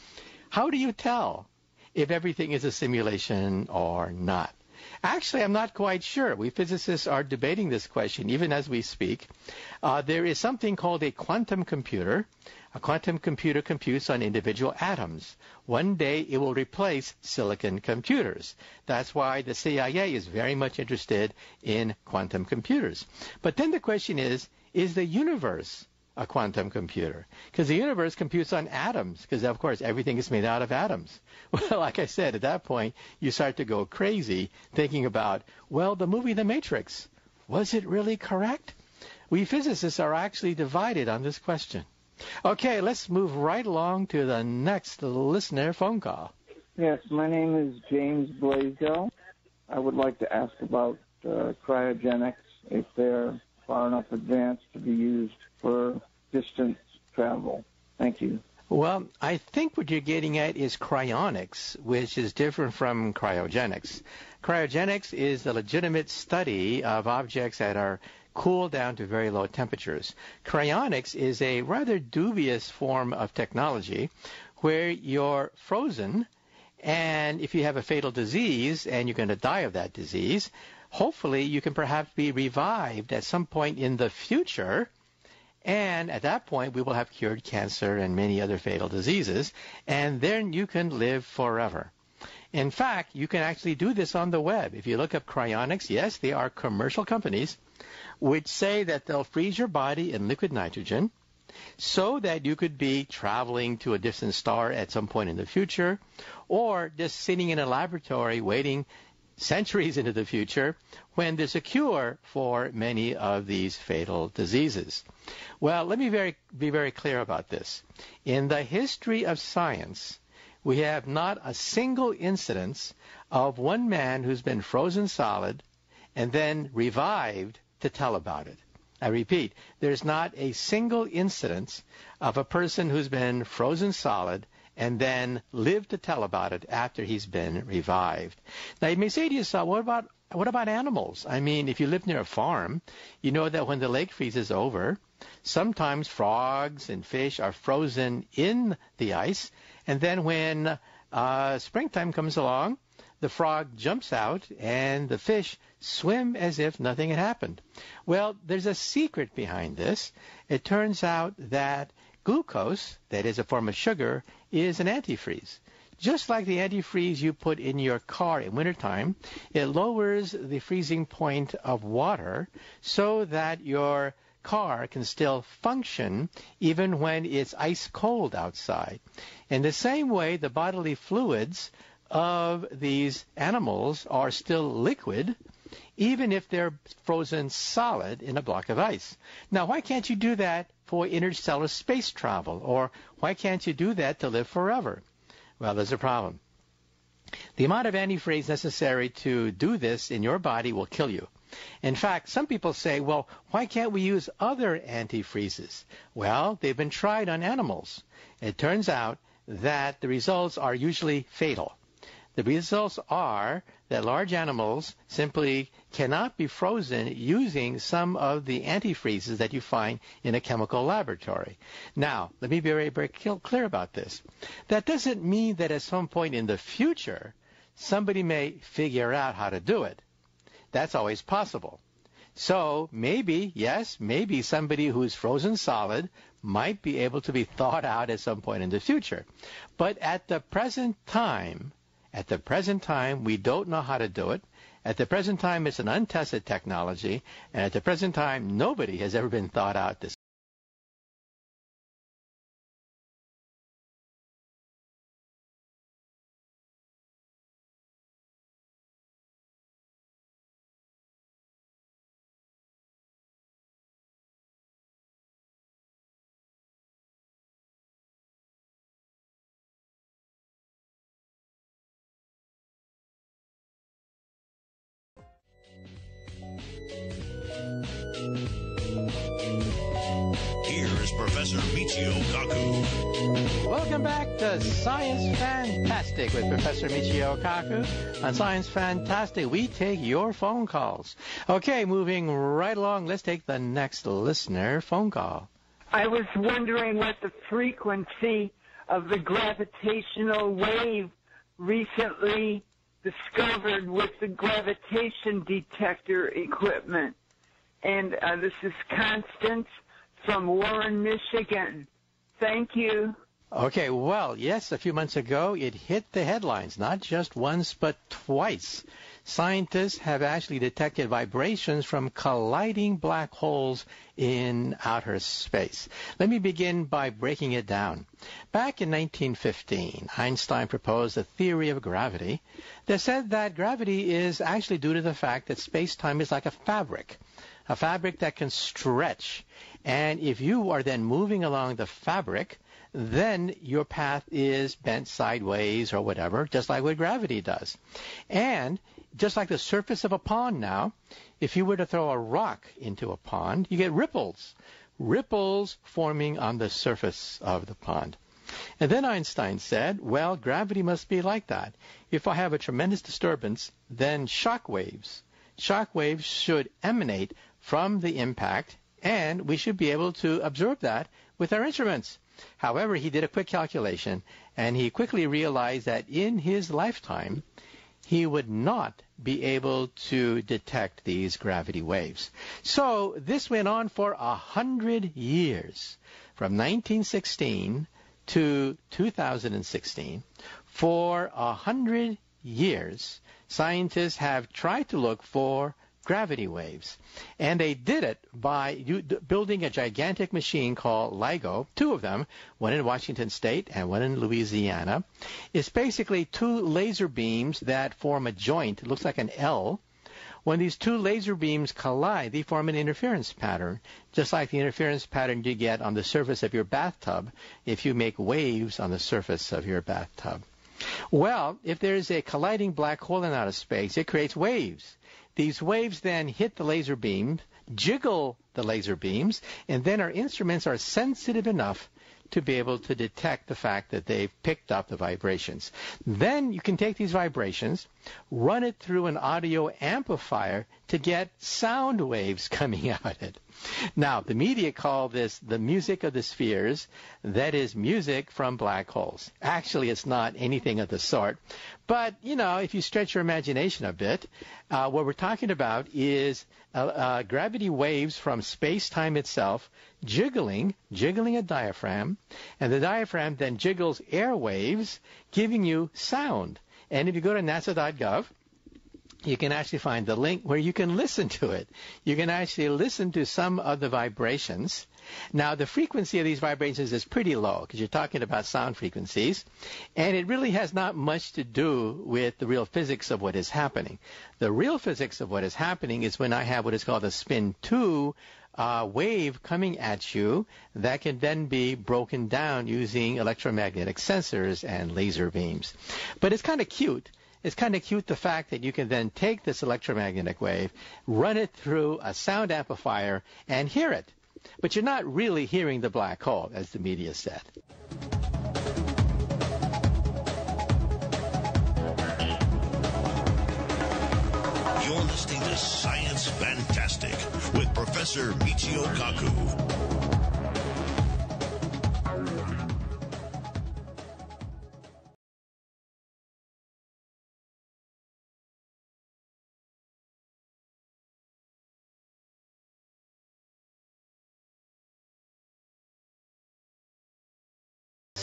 how do you tell if everything is a simulation or not? Actually, I'm not quite sure. We physicists are debating this question even as we speak. There is something called a quantum computer. A quantum computer computes on individual atoms. One day it will replace silicon computers. That's why the CIA is very much interested in quantum computers. But then the question is the universe a quantum computer? Because the universe computes on atoms, because, of course, everything is made out of atoms. Well, like I said, at that point, you start to go crazy thinking about, well, the movie The Matrix, was it really correct? We physicists are actually divided on this question. Okay, let's move right along to the next listener phone call. Yes, my name is James Blaisdell. I would like to ask about cryogenics, if they're far enough advanced to be used for distance travel. Thank you. Well, I think what you're getting at is cryonics, which is different from cryogenics. Cryogenics is the legitimate study of objects that are cooled down to very low temperatures. Cryonics is a rather dubious form of technology where you're frozen, and if you have a fatal disease and you're going to die of that disease, hopefully you can perhaps be revived at some point in the future, and at that point we will have cured cancer and many other fatal diseases, and then you can live forever. In fact, you can actually do this on the web. If you look up cryonics, yes, they are commercial companies which say that they'll freeze your body in liquid nitrogen so that you could be traveling to a distant star at some point in the future, or just sitting in a laboratory waiting centuries into the future when there's a cure for many of these fatal diseases. Well, let me be very clear about this. In the history of science, we have not a single incidence of one man who's been frozen solid and then revived to tell about it. I repeat, there's not a single incidence of a person who's been frozen solid and then lived to tell about it after he's been revived. Now, you may say to yourself, what about animals? I mean, if you live near a farm, you know that when the lake freezes over, sometimes frogs and fish are frozen in the ice, and then when springtime comes along, the frog jumps out and the fish swim as if nothing had happened. Well, there's a secret behind this. It turns out that glucose, that is a form of sugar, is an antifreeze. Just like the antifreeze you put in your car in wintertime, it lowers the freezing point of water so that your car can still function even when it's ice cold outside. In the same way, the bodily fluids of these animals are still liquid, even if they're frozen solid in a block of ice. Now, why can't you do that for interstellar space travel? Or why can't you do that to live forever? Well, there's a problem. The amount of antifreeze necessary to do this in your body will kill you. In fact, some people say, well, why can't we use other antifreezes? Well, they've been tried on animals. It turns out that the results are usually fatal. The results are that large animals simply cannot be frozen using some of the antifreezes that you find in a chemical laboratory. Now, let me be very, very clear about this. That doesn't mean that at some point in the future, somebody may figure out how to do it. That's always possible. So maybe, yes, maybe somebody who's frozen solid might be able to be thawed out at some point in the future. But at the present time, we don't know how to do it. At the present time, it's an untested technology. And at the present time, nobody has ever been thawed out this. Here's Professor Michio Kaku. Welcome back to Science Fantastic with Professor Michio Kaku. On Science Fantastic, we take your phone calls. Okay, moving right along, let's take the next listener phone call. I was wondering what the frequency of the gravitational wave recently discovered with the gravitation detector equipment. And this is Constance from Warren, Michigan. Thank you. Okay, well, yes, a few months ago it hit the headlines, not just once but twice. Scientists have actually detected vibrations from colliding black holes in outer space. Let me begin by breaking it down. Back in 1915, Einstein proposed a theory of gravity that said that gravity is actually due to the fact that space-time is like a fabric that can stretch. And if you are then moving along the fabric, then your path is bent sideways or whatever, just like what gravity does. And just like the surface of a pond now, if you were to throw a rock into a pond, you get ripples forming on the surface of the pond. And then Einstein said, well, gravity must be like that. If I have a tremendous disturbance, then shock waves should emanate from the impact, and we should be able to absorb that with our instruments. However, he did a quick calculation, and he quickly realized that in his lifetime, he would not be able to detect these gravity waves. So this went on for 100 years, from 1916 to 2016. For 100 years, scientists have tried to look for gravity waves. And they did it by building a gigantic machine called LIGO, two of them, one in Washington State and one in Louisiana. It's basically two laser beams that form a joint. It looks like an L. When these two laser beams collide, they form an interference pattern, just like the interference pattern you get on the surface of your bathtub if you make waves on the surface of your bathtub. Well, if there's a colliding black hole in outer space, it creates waves. These waves then hit the laser beam, jiggle the laser beams, and then our instruments are sensitive enough to be able to detect the fact that they've picked up the vibrations. Then you can take these vibrations, run it through an audio amplifier to get sound waves coming out of it. Now, the media call this the music of the spheres. That is music from black holes. Actually, it's not anything of the sort. But, if you stretch your imagination a bit, what we're talking about is gravity waves from space-time itself jiggling a diaphragm, and the diaphragm then jiggles air waves, giving you sound. And if you go to nasa.gov, you can actually find the link where you can listen to it. You can actually listen to some of the vibrations. Now, the frequency of these vibrations is pretty low because you're talking about sound frequencies, and it really has not much to do with the real physics of what is happening. The real physics of what is happening is when I have what is called a spin 2 wave coming at you that can then be broken down using electromagnetic sensors and laser beams. But it's kind of cute. It's kind of cute, the fact that you can then take this electromagnetic wave, run it through a sound amplifier, and hear it. But you're not really hearing the black hole, as the media said. You're listening to Science Fantastic with Professor Michio Kaku.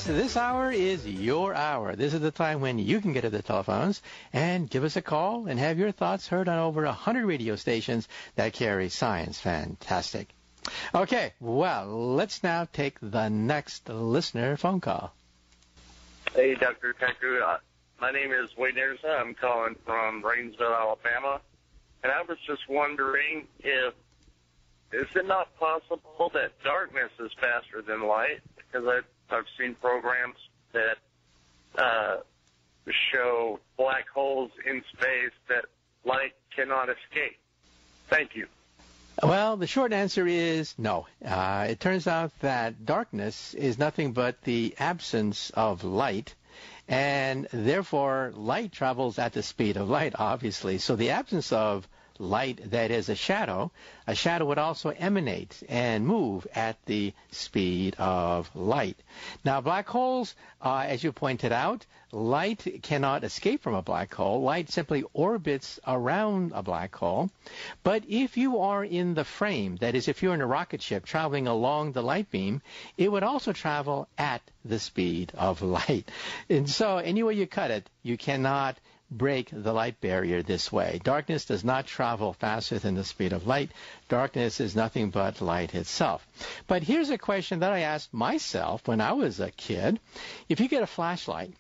This hour is your hour. This is the time when you can get to the telephones and give us a call and have your thoughts heard on over 100 radio stations that carry Science Fantastic. Okay, well, let's now take the next listener phone call. Hey, Dr. Kaku. My name is Wade Anderson. I'm calling from Rainsville, Alabama. And I was just wondering is it not possible that darkness is faster than light? Because I've seen programs that show black holes in space that light cannot escape. Thank you. Well, the short answer is no. It turns out that darkness is nothing but the absence of light, and therefore light travels at the speed of light, obviously. So the absence of light that is a shadow would also emanate and move at the speed of light. Now, black holes, as you pointed out, light cannot escape from a black hole. Light simply orbits around a black hole. But if you are in the frame, that is, if you're in a rocket ship traveling along the light beam, it would also travel at the speed of light. And so any way you cut it, you cannot break the light barrier this way. Darkness does not travel faster than the speed of light. Darkness is nothing but light itself. But here's a question that I asked myself when I was a kid. If you get a flashlight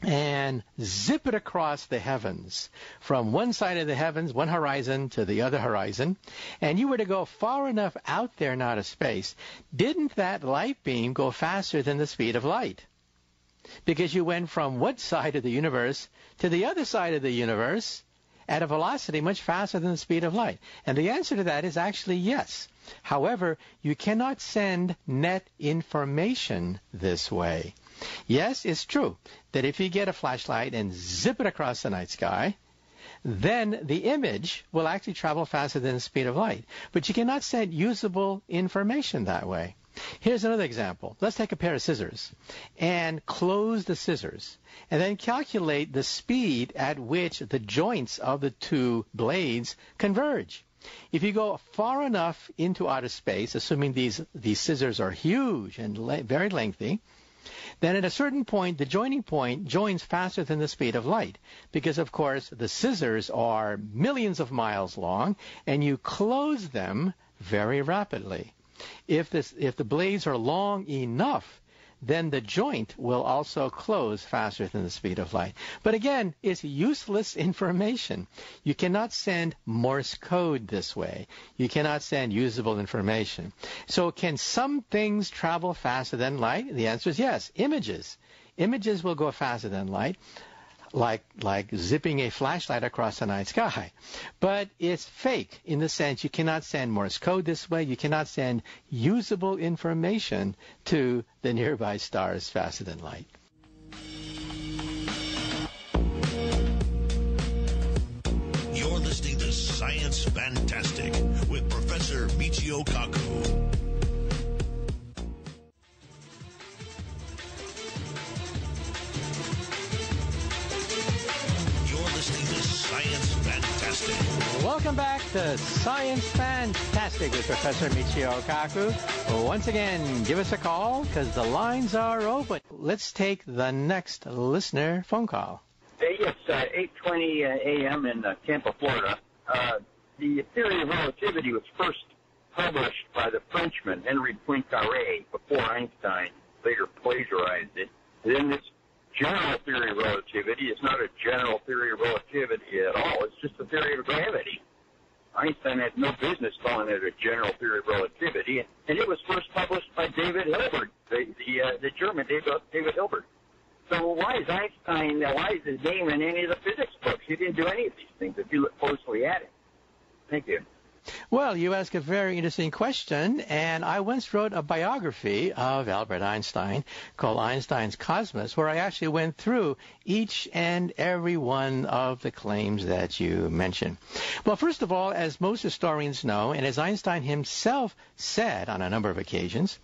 and zip it across the heavens, from one side of the heavens, one horizon, to the other horizon, and you were to go far enough out there and out of space, didn't that light beam go faster than the speed of light? Because you went from one side of the universe to the other side of the universe at a velocity much faster than the speed of light. And the answer to that is actually yes. However, you cannot send net information this way. Yes, it's true that if you get a flashlight and zip it across the night sky, then the image will actually travel faster than the speed of light. But you cannot send usable information that way. Here's another example. Let's take a pair of scissors and close the scissors and then calculate the speed at which the joints of the two blades converge. If you go far enough into outer space, assuming these scissors are huge and very lengthy, then at a certain point, the joining point joins faster than the speed of light because, of course, the scissors are millions of miles long and you close them very rapidly. If the blades are long enough, then the joint will also close faster than the speed of light. But again, it's useless information. You cannot send Morse code this way. You cannot send usable information. So can some things travel faster than light? The answer is yes. Images. Images will go faster than light, like zipping a flashlight across the night sky. But it's fake in the sense you cannot send Morse code this way. You cannot send usable information to the nearby stars faster than light. You're listening to Science Fantastic with Professor Michio Kaku. Science Fantastic. Welcome back to Science Fantastic with Professor Michio Kaku. Once again, give us a call because the lines are open. Let's take the next listener phone call. Hey, it's 8:20 a.m. in Tampa, Florida. The theory of relativity was first published by the Frenchman Henri Poincaré before Einstein later plagiarized it. Then this general theory of relativity is not a general theory of relativity at all. It's just a theory of gravity. Einstein had no business calling it a general theory of relativity, and it was first published by David Hilbert, the German David Hilbert. So why is his name in any of the physics books? He didn't do any of these things if you look closely at it. Thank you. Well, you ask a very interesting question, and I once wrote a biography of Albert Einstein called Einstein's Cosmos, where I actually went through each and every one of the claims that you mentioned. Well, first of all, as most historians know, and as Einstein himself said on a number of occasions,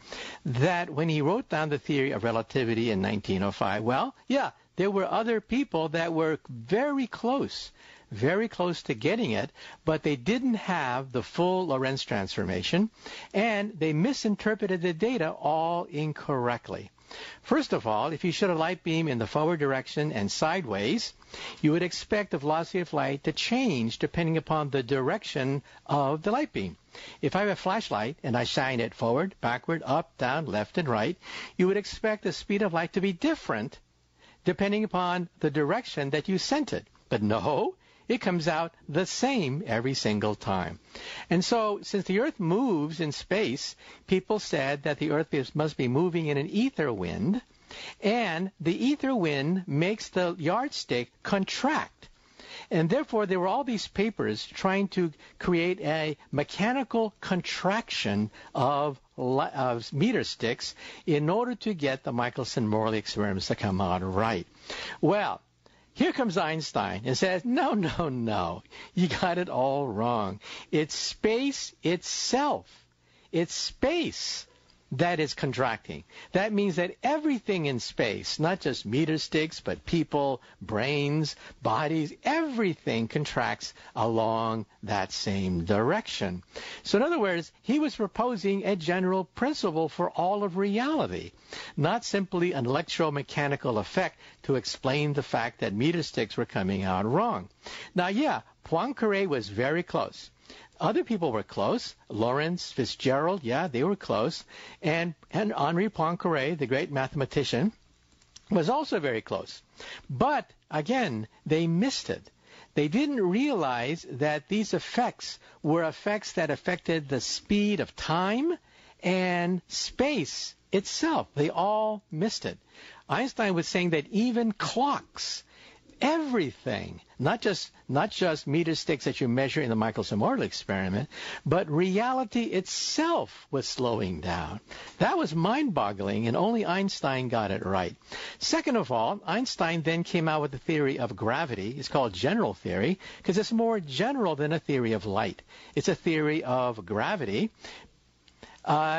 that when he wrote down the theory of relativity in 1905, well, yeah, there were other people that were very close to getting it, but they didn't have the full Lorentz transformation, and they misinterpreted the data all incorrectly. First of all, if you shoot a light beam in the forward direction and sideways, you would expect the velocity of light to change depending upon the direction of the light beam. If I have a flashlight and I shine it forward, backward, up, down, left, and right, you would expect the speed of light to be different depending upon the direction that you sent it. But no, it comes out the same every single time. And so, since the Earth moves in space, people said that the Earth must be moving in an ether wind, and the ether wind makes the yardstick contract. And therefore, there were all these papers trying to create a mechanical contraction of meter sticks in order to get the Michelson-Morley experiments to come out right. Well, here comes Einstein and says, no, you got it all wrong. It's space itself. It's space that is contracting. That means that everything in space, not just meter sticks, but people, brains, bodies, everything contracts along that same direction. So in other words, he was proposing a general principle for all of reality, not simply an electromechanical effect to explain the fact that meter sticks were coming out wrong. Now, yeah, Poincaré was very close. Other people were close. Lawrence, Fitzgerald, yeah, they were close. And Henri Poincaré, the great mathematician, was also very close. But, again, they missed it. They didn't realize that these effects were effects that affected the speed of time and space itself. They all missed it. Einstein was saying that even clocks, everything, not just meter sticks that you measure in the Michelson-Morley experiment, but reality itself was slowing down. That was mind-boggling, and only Einstein got it right. Second of all, Einstein then came out with the theory of gravity. It's called general theory because it's more general than a theory of light. It's a theory of gravity.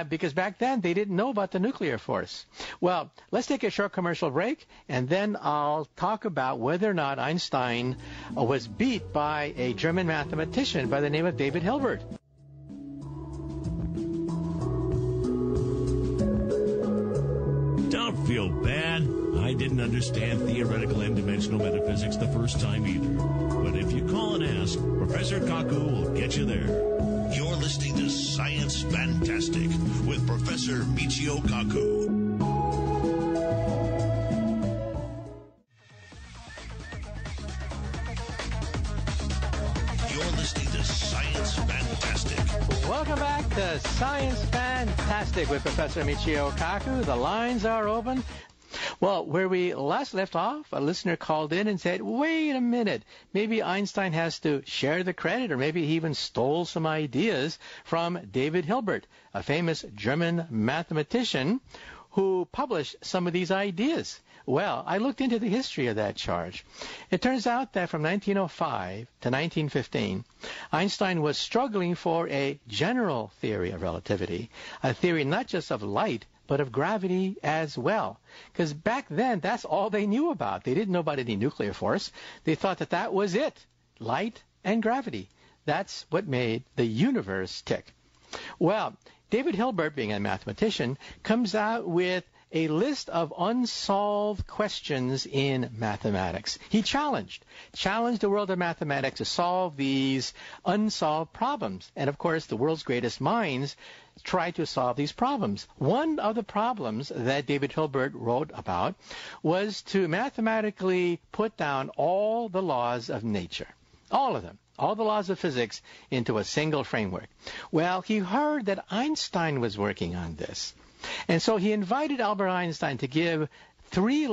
Because back then they didn't know about the nuclear force. Well, let's take a short commercial break, and then I'll talk about whether or not Einstein was beat by a German mathematician by the name of David Hilbert. Don't feel bad. I didn't understand theoretical n-dimensional metaphysics the first time either. But if you call and ask, Professor Kaku will get you there. You're listening to Science Fantastic with Professor Michio Kaku. You're listening to Science Fantastic. Welcome back to Science Fantastic with Professor Michio Kaku. The lines are open. Well, where we last left off, a listener called in and said, wait a minute, maybe Einstein has to share the credit, or maybe he even stole some ideas from David Hilbert, a famous German mathematician who published some of these ideas. Well, I looked into the history of that charge. It turns out that from 1905 to 1915, Einstein was struggling for a general theory of relativity, a theory not just of light, but of gravity as well. Because back then, that's all they knew about. They didn't know about any nuclear force. They thought that that was it, light and gravity. That's what made the universe tick. Well, David Hilbert, being a mathematician, comes out with a list of unsolved questions in mathematics. He challenged the world of mathematics to solve these unsolved problems. And of course, the world's greatest minds tried to solve these problems. One of the problems that David Hilbert wrote about was to mathematically put down all the laws of nature, all of them, all the laws of physics into a single framework. Well, he heard that Einstein was working on this. And so he invited Albert Einstein to give three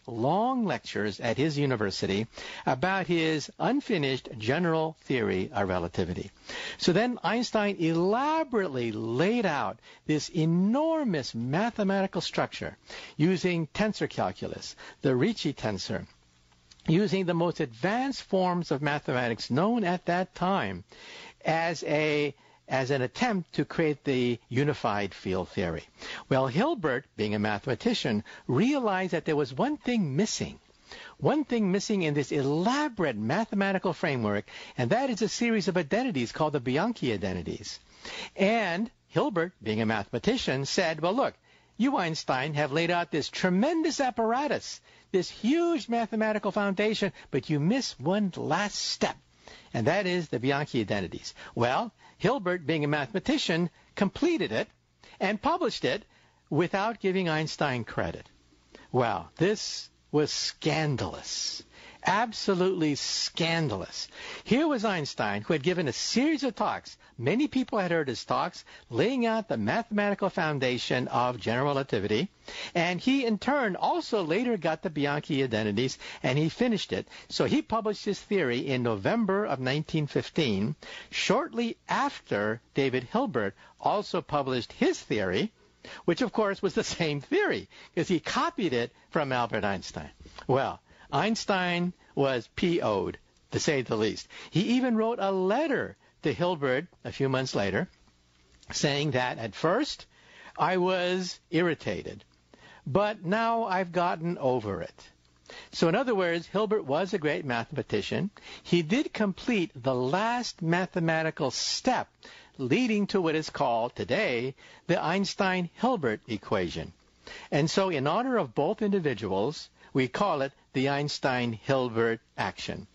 long lectures at his university about his unfinished general theory of relativity. So then Einstein elaborately laid out this enormous mathematical structure using tensor calculus, the Ricci tensor, using the most advanced forms of mathematics known at that time as an attempt to create the unified field theory. Well, Hilbert, being a mathematician, realized that there was one thing missing in this elaborate mathematical framework, and that is a series of identities called the Bianchi identities. And Hilbert, being a mathematician, said, well, look, you, Einstein, have laid out this tremendous apparatus, this huge mathematical foundation, but you miss one last step, and that is the Bianchi identities. Well, Hilbert, being a mathematician, completed it and published it without giving Einstein credit. Well, this was scandalous, absolutely scandalous. Here was Einstein, who had given a series of talks. Many people had heard his talks, laying out the mathematical foundation of general relativity. And he, in turn, also later got the Bianchi identities, and he finished it. So he published his theory in November of 1915, shortly after David Hilbert also published his theory, which, of course, was the same theory, because he copied it from Albert Einstein. Well, Einstein was PO'd, to say the least. He even wrote a letter to Hilbert a few months later saying that at first I was irritated, but now I've gotten over it. So in other words, Hilbert was a great mathematician. He did complete the last mathematical step leading to what is called today the Einstein-Hilbert equation. And so in honor of both individuals, we call it the Einstein-Hilbert action.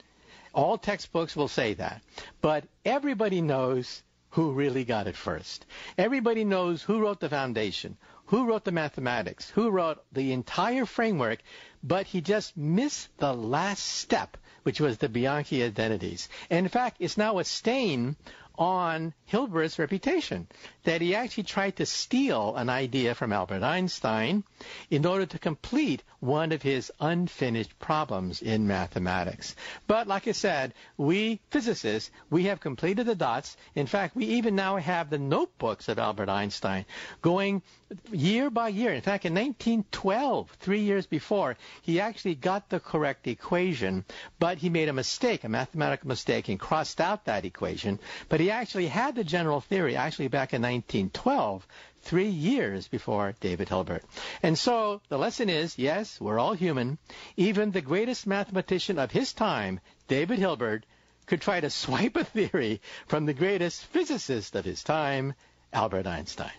All textbooks will say that. But everybody knows who really got it first. Everybody knows who wrote the foundation, who wrote the mathematics, who wrote the entire framework, but he just missed the last step, which was the Bianchi identities. And in fact, it's now a stain on Hilbert's reputation that he actually tried to steal an idea from Albert Einstein in order to complete one of his unfinished problems in mathematics. But like I said, we physicists, we have completed the dots. In fact, we even now have the notebooks of Albert Einstein going year by year. In fact, in 1912, 3 years before, he actually got the correct equation, but he made a mistake, a mathematical mistake, and crossed out that equation. But he actually had the general theory actually back in 1912, 3 years before David Hilbert. And so the lesson is, yes, we're all human. Even the greatest mathematician of his time, David Hilbert, could try to swipe a theory from the greatest physicist of his time, Albert Einstein.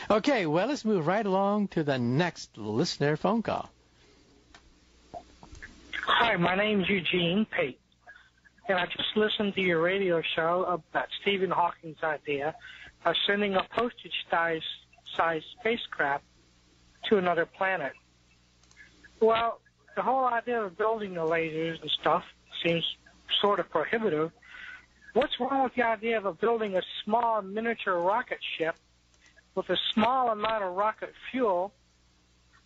Okay, well, let's move right along to the next listener phone call. Hi, my name's Eugene Pate, and I just listened to your radio show about Stephen Hawking's idea of sending a postage-sized spacecraft to another planet. Well, the whole idea of building the lasers and stuff seems sort of prohibitive. What's wrong with the idea of building a small miniature rocket ship with a small amount of rocket fuel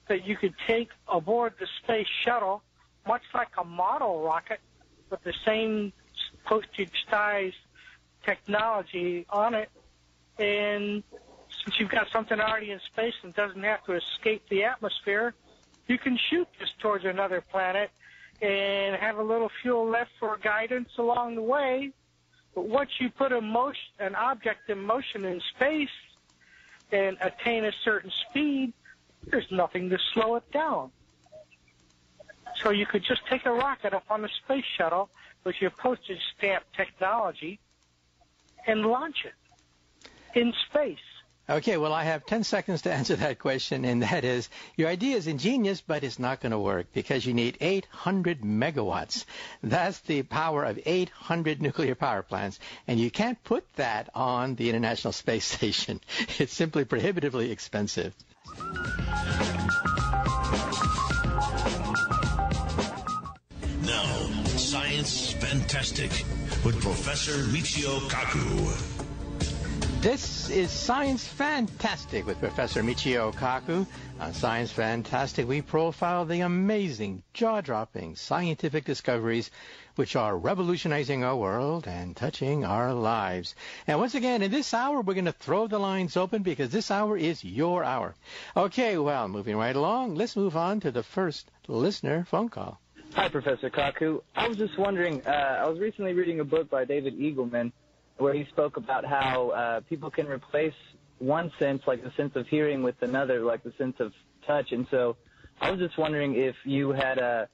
that you could take aboard the space shuttle, much like a model rocket with the same postage-sized technology on it? And since you've got something already in space and doesn't have to escape the atmosphere, you can shoot this towards another planet and have a little fuel left for guidance along the way. But once you put an object in motion in space and attain a certain speed, there's nothing to slow it down. So you could just take a rocket up on the space shuttle with your postage stamp technology and launch it in space. Okay, well, I have 10 seconds to answer that question, and that is, your idea is ingenious, but it's not going to work because you need 800 megawatts. That's the power of 800 nuclear power plants, and you can't put that on the International Space Station. It's simply prohibitively expensive. Now, Science Fantastic with Professor Michio Kaku. This is Science Fantastic with Professor Michio Kaku. On Science Fantastic, we profile the amazing, jaw-dropping scientific discoveries which are revolutionizing our world and touching our lives. And once again, in this hour, we're going to throw the lines open because this hour is your hour. Okay, well, moving right along, let's move on to the first listener phone call. Hi, Professor Kaku. I was just wondering, I was recently reading a book by David Eagleman where he spoke about how people can replace one sense, like the sense of hearing, with another, like the sense of touch. And so I was just wondering if you had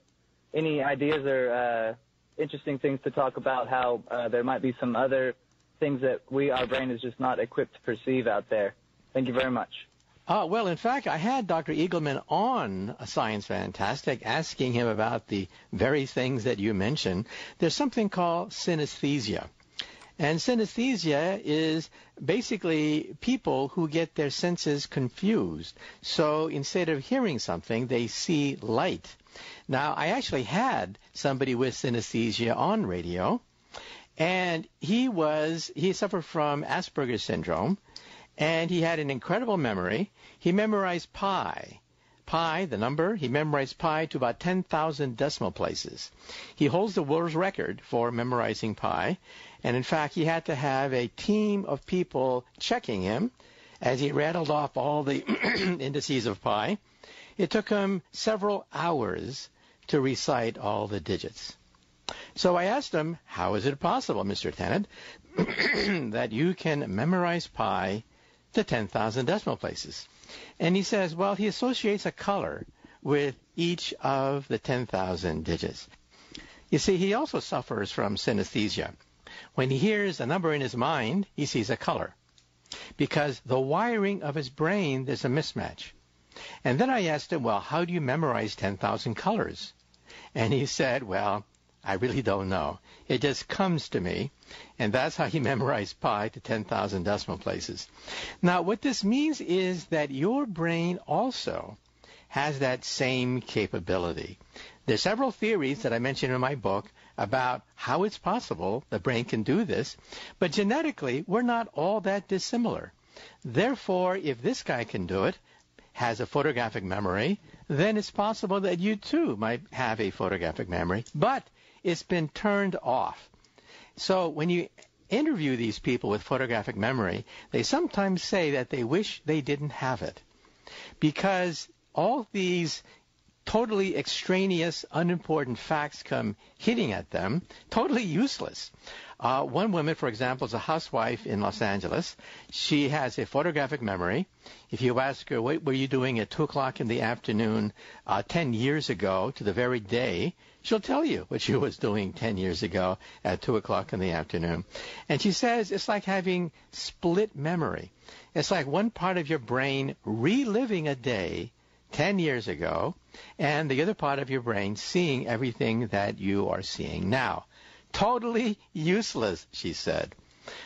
any ideas or interesting things to talk about how there might be some other things that our brain is just not equipped to perceive out there. Thank you very much. Well, in fact, I had Dr. Eagleman on Science Fantastic asking him about the very things that you mentioned. There's something called synesthesia. And synesthesia is basically people who get their senses confused. So instead of hearing something, they see light. Now, I actually had somebody with synesthesia on radio, and he suffered from Asperger's syndrome, and he had an incredible memory. He memorized pi. Pi, the number, he memorized pi to about 10,000 decimal places. He holds the world's record for memorizing pi. And in fact, he had to have a team of people checking him as he rattled off all the indices of pi. It took him several hours to recite all the digits. So I asked him, how is it possible, Mr. Tennant, that you can memorize pi to 10,000 decimal places? And he says, well, he associates a color with each of the 10,000 digits. You see, he also suffers from synesthesia. When he hears a number in his mind, he sees a color, because the wiring of his brain, there's a mismatch. And then I asked him, well, how do you memorize 10,000 colors? And he said, well, I really don't know. It just comes to me, and that's how he memorized pi to 10,000 decimal places. Now, what this means is that your brain also has that same capability. There's several theories that I mentioned in my book about how it's possible the brain can do this, but genetically, we're not all that dissimilar. Therefore, if this guy can do it, has a photographic memory, then it's possible that you too might have a photographic memory, but it's been turned off. So when you interview these people with photographic memory, they sometimes say that they wish they didn't have it, because all these totally extraneous, unimportant facts come hitting at them, totally useless. One woman, for example, is a housewife in Los Angeles. She has a photographic memory. If you ask her, what were you doing at 2 o'clock in the afternoon 10 years ago to the very day, she'll tell you what she was doing 10 years ago at 2 o'clock in the afternoon. And she says it's like having split memory. It's like one part of your brain reliving a day 10 years ago, and the other part of your brain seeing everything that you are seeing now. Totally useless, she said.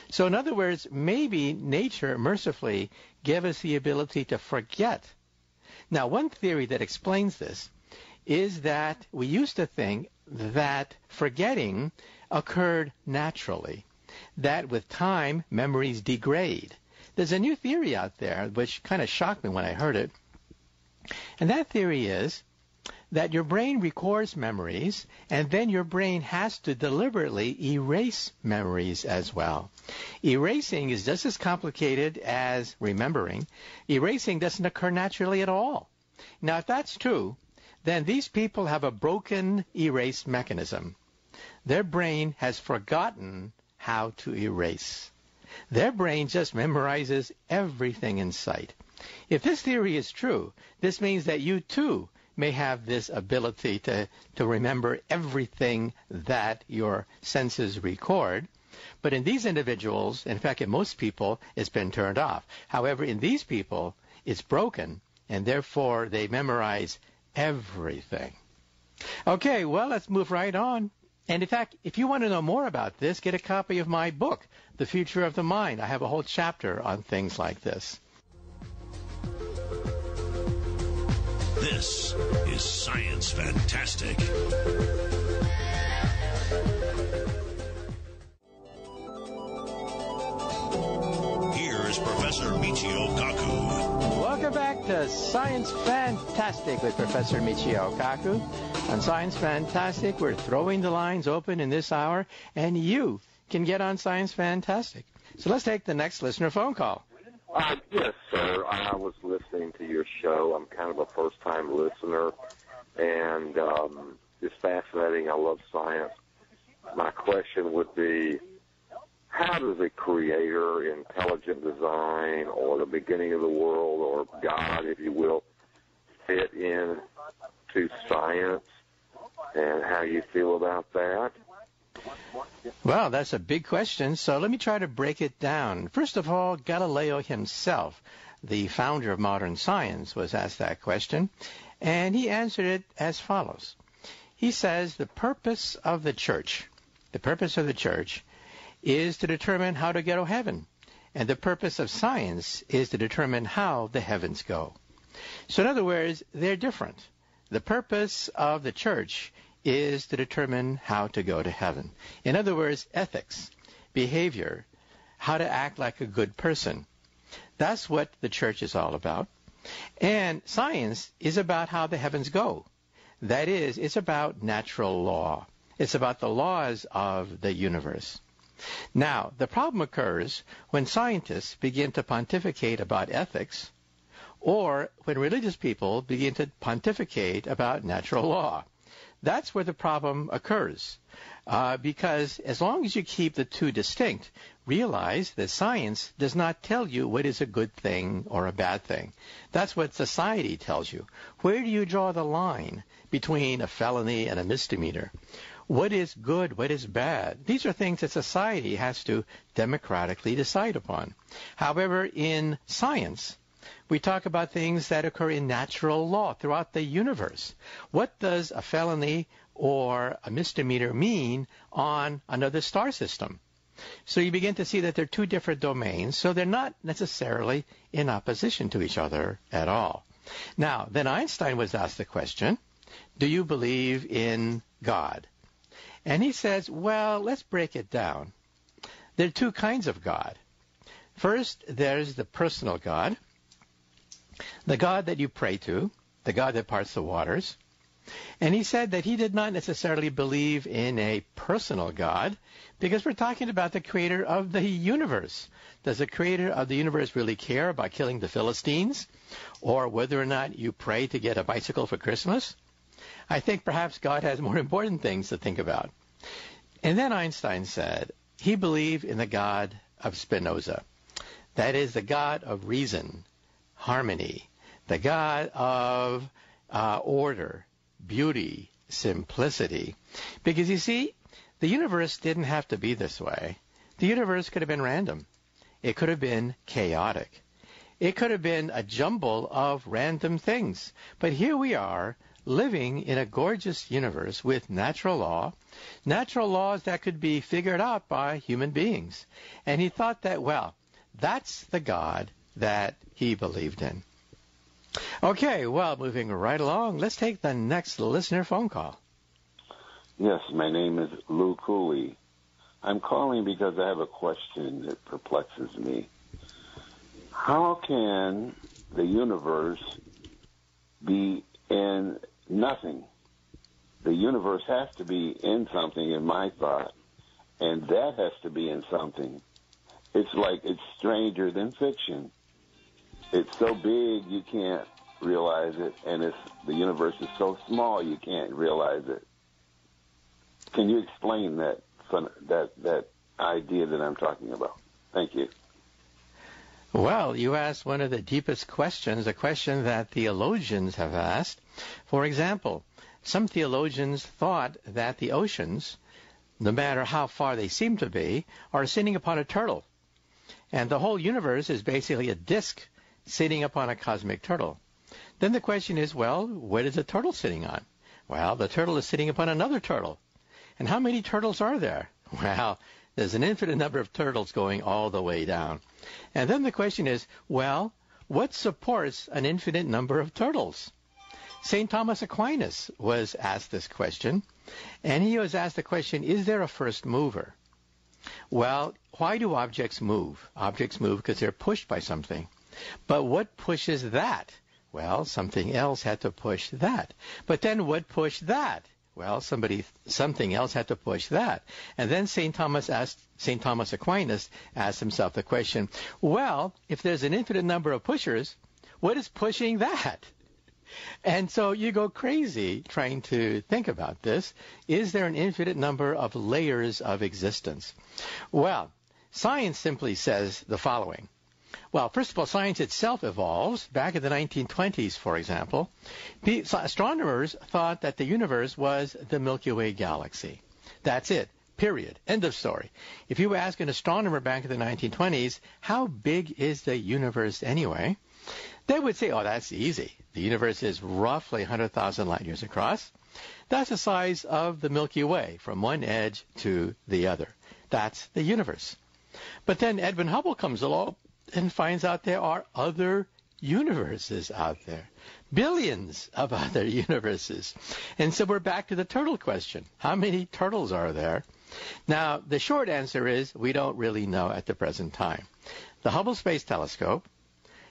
So in other words, maybe nature mercifully gave us the ability to forget. Now, one theory that explains this is that we used to think that forgetting occurred naturally, that with time, memories degrade. There's a new theory out there which kind of shocked me when I heard it. And that theory is that your brain records memories, and then your brain has to deliberately erase memories as well. Erasing is just as complicated as remembering. Erasing doesn't occur naturally at all. Now, if that's true, then these people have a broken erase mechanism. Their brain has forgotten how to erase. Their brain just memorizes everything in sight. If this theory is true, this means that you too may have this ability to remember everything that your senses record. But in these individuals, in fact, in most people, it's been turned off. However, in these people, it's broken, and therefore they memorize everything. Okay, well, let's move right on. And in fact, if you want to know more about this, get a copy of my book, The Future of the Mind. I have a whole chapter on things like this. This is Science Fantastic. Here is Professor Michio Kaku. Welcome back to Science Fantastic with Professor Michio Kaku. On Science Fantastic, we're throwing the lines open in this hour, and you can get on Science Fantastic. So let's take the next listener phone call. Yes, sir. I was listening to your show. I'm kind of a first-time listener, and it's fascinating. I love science. My question would be, how does a creator, intelligent design, or the beginning of the world, or God, if you will, fit in to science, and how you feel about that? Well, that's a big question, so let me try to break it down. First of all, Galileo himself, the founder of modern science, was asked that question, and he answered it as follows. He says the purpose of the church is to determine how to get to heaven, and the purpose of science is to determine how the heavens go. So in other words, they're different. The purpose of the church is to determine how to go to heaven. In other words, ethics, behavior, how to act like a good person. That's what the church is all about. And science is about how the heavens go. That is, it's about natural law. It's about the laws of the universe. Now, the problem occurs when scientists begin to pontificate about ethics, or when religious people begin to pontificate about natural law. that's where the problem occurs. Because as long as you keep the two distinct, realize that science does not tell you what is a good thing or a bad thing. That's what society tells you. Where do you draw the line between a felony and a misdemeanor? What is good? What is bad? These are things that society has to democratically decide upon. However, in science, we talk about things that occur in natural law throughout the universe. What does a felony or a misdemeanor mean on another star system? So you begin to see that they're two different domains, so they're not necessarily in opposition to each other at all. Now, then Einstein was asked the question, do you believe in God? And he says, well, let's break it down. There are two kinds of God. First, there's the personal God, the God that you pray to, the God that parts the waters. And he said that he did not necessarily believe in a personal God because we're talking about the creator of the universe. Does the creator of the universe really care about killing the Philistines or whether or not you pray to get a bicycle for Christmas? I think perhaps God has more important things to think about. And then Einstein said he believed in the God of Spinoza. That is the God of reason, harmony, the God of order, beauty, simplicity. Because you see, the universe didn't have to be this way. The universe could have been random. It could have been chaotic. It could have been a jumble of random things. But here we are, living in a gorgeous universe with natural laws that could be figured out by human beings. And he thought that, well, that's the God that he believed in. Okay, well, moving right along, let's take the next listener phone call. Yes, my name is Lou Cooley. I'm calling because I have a question that perplexes me. How can the universe be in nothing? The universe has to be in something, in my thought, and that has to be in something. It's like it's stranger than fiction. It's so big you can't realize it, and the universe is so small you can't realize it. Can you explain that idea that I'm talking about? Thank you. Well, you asked one of the deepest questions, a question that theologians have asked. For example, some theologians thought that the oceans, no matter how far they seem to be, are sitting upon a turtle. And the whole universe is basically a disk sitting upon a cosmic turtle. Then the question is, well, what is a turtle sitting on? Well, the turtle is sitting upon another turtle. And how many turtles are there? Well, there's an infinite number of turtles going all the way down. And then the question is, well, what supports an infinite number of turtles? St. Thomas Aquinas was asked this question, and he was asked the question, is there a first mover? Well, why do objects move? Objects move because they're pushed by something. But what pushes that? Well, something else had to push that. But then what pushed that? Well, something else had to push that. And then St. Thomas Aquinas asked himself the question, well, if there's an infinite number of pushers, what is pushing that? And so you go crazy trying to think about this. Is there an infinite number of layers of existence? Well, science simply says the following. Well, first of all, science itself evolves. Back in the 1920s, for example, astronomers thought that the universe was the Milky Way galaxy. That's it. Period. End of story. If you ask an astronomer back in the 1920s, how big is the universe anyway? They would say, oh, that's easy. The universe is roughly 100,000 light years across. That's the size of the Milky Way from one edge to the other. That's the universe. But then Edwin Hubble comes along and finds out there are other universes out there. Billions of other universes. And so we're back to the turtle question. How many turtles are there? Now, the short answer is we don't really know at the present time. The Hubble Space Telescope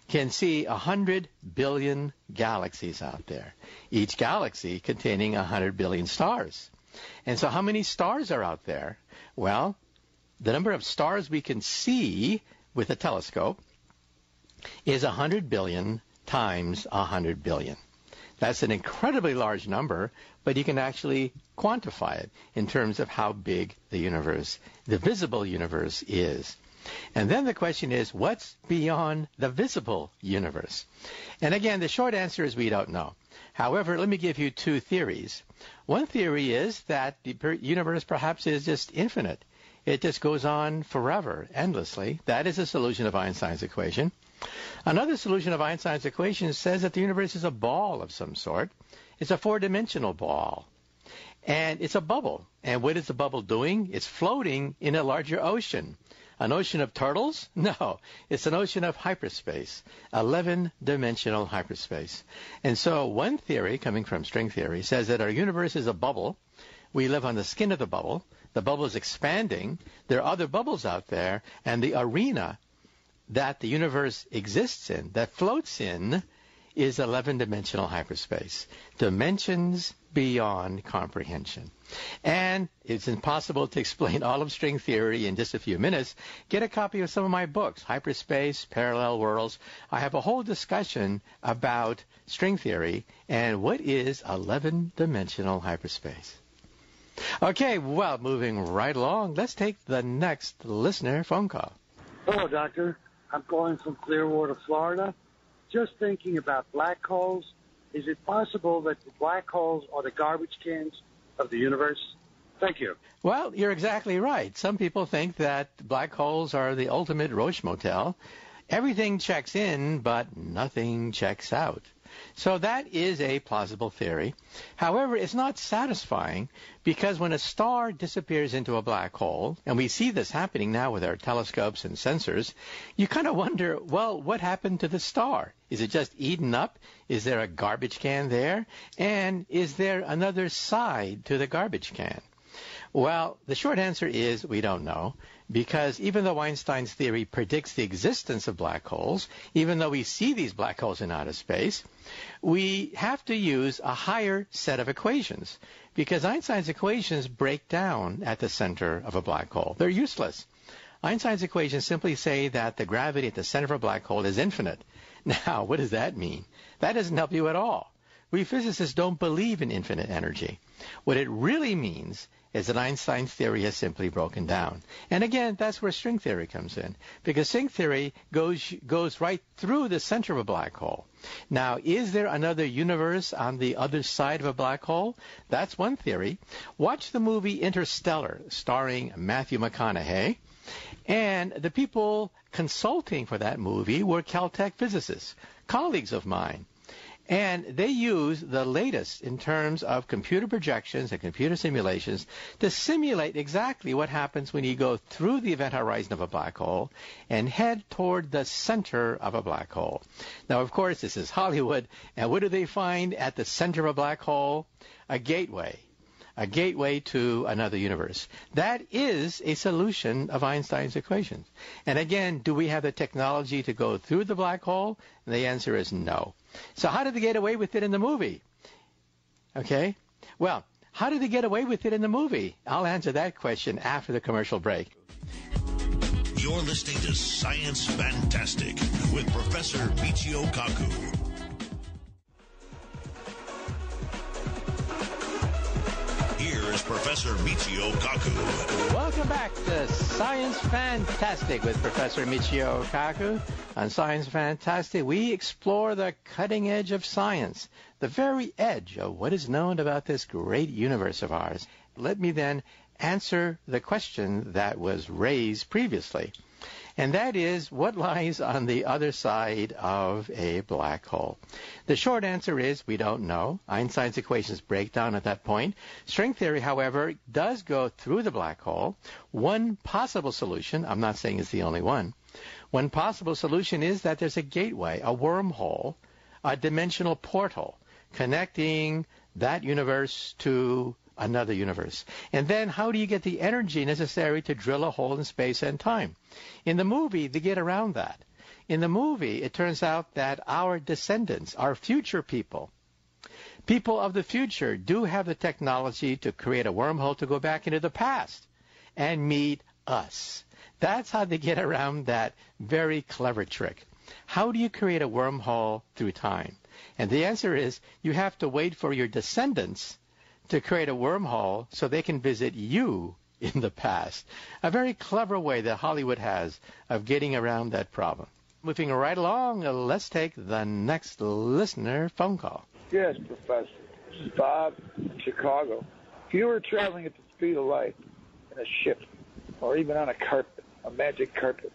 can see 100 billion galaxies out there, each galaxy containing 100 billion stars. And so how many stars are out there? Well, the number of stars we can see with a telescope is 100 billion times 100 billion. That's an incredibly large number, but you can actually quantify it in terms of how big the universe, the visible universe, is. And then the question is, what's beyond the visible universe? And again, the short answer is we don't know. However, let me give you two theories. One theory is that the universe perhaps is just infinite. It just goes on forever, endlessly. That is a solution of Einstein's equation. Another solution of Einstein's equation says that the universe is a ball of some sort. It's a four-dimensional ball. And it's a bubble. And what is the bubble doing? It's floating in a larger ocean. An ocean of turtles? No, it's an ocean of hyperspace, 11-dimensional hyperspace. And so one theory, coming from string theory, says that our universe is a bubble. We live on the skin of the bubble. The bubble is expanding. There are other bubbles out there, and the arena that the universe exists in, that floats in, is 11-dimensional hyperspace. Dimensions beyond comprehension. And it's impossible to explain all of string theory in just a few minutes. Get a copy of some of my books, Hyperspace, Parallel Worlds. I have a whole discussion about string theory and what is 11-dimensional hyperspace. Okay, well, moving right along, let's take the next listener phone call. Hello, Doctor. I'm calling from Clearwater, Florida. Just thinking about black holes. Is it possible that the black holes are the garbage cans of the universe? Thank you. Well, you're exactly right. Some people think that black holes are the ultimate Roche Motel. Everything checks in, but nothing checks out. So that is a plausible theory. However, it's not satisfying because when a star disappears into a black hole, and we see this happening now with our telescopes and sensors, you kind of wonder, well, what happened to the star? Is it just eaten up? Is there a garbage can there? And is there another side to the garbage can? Well, the short answer is we don't know, because even though Einstein's theory predicts the existence of black holes, even though we see these black holes in outer space, we have to use a higher set of equations, because Einstein's equations break down at the center of a black hole. They're useless. Einstein's equations simply say that the gravity at the center of a black hole is infinite. Now, what does that mean? That doesn't help you at all. We physicists don't believe in infinite energy. What it really means is that Einstein's theory has simply broken down. And again, that's where string theory comes in, because string theory goes right through the center of a black hole. Now, is there another universe on the other side of a black hole? That's one theory. Watch the movie Interstellar, starring Matthew McConaughey. And the people consulting for that movie were Caltech physicists, colleagues of mine. And they use the latest in terms of computer projections and computer simulations to simulate exactly what happens when you go through the event horizon of a black hole and head toward the center of a black hole. Now, of course, this is Hollywood. And what do they find at the center of a black hole? A gateway to another universe. That is a solution of Einstein's equations. And again, do we have the technology to go through the black hole? And the answer is no. So how did they get away with it in the movie? Okay. Well, how did they get away with it in the movie? I'll answer that question after the commercial break. You're listening to Science Fantastic with Professor Michio Kaku. Here's Professor Michio Kaku. Welcome back to Science Fantastic with Professor Michio Kaku. On Science Fantastic, we explore the cutting edge of science, the very edge of what is known about this great universe of ours. Let me then answer the question that was raised previously, and that is, what lies on the other side of a black hole? The short answer is we don't know. Einstein's equations break down at that point. String theory, however, does go through the black hole. One possible solution, I'm not saying it's the only one, one possible solution is that there's a gateway, a wormhole, a dimensional portal connecting that universe to another universe. And then how do you get the energy necessary to drill a hole in space and time? In the movie, they get around that. In the movie, it turns out that our descendants, our future people of the future do have the technology to create a wormhole to go back into the past and meet us. That's how they get around that very clever trick. How do you create a wormhole through time? And the answer is you have to wait for your descendants to create a wormhole so they can visit you in the past. A very clever way that Hollywood has of getting around that problem. Moving right along, let's take the next listener phone call. Yes, Professor. This is Bob from Chicago. If you were traveling at the speed of light in a ship or even on a carpet, a magic carpet,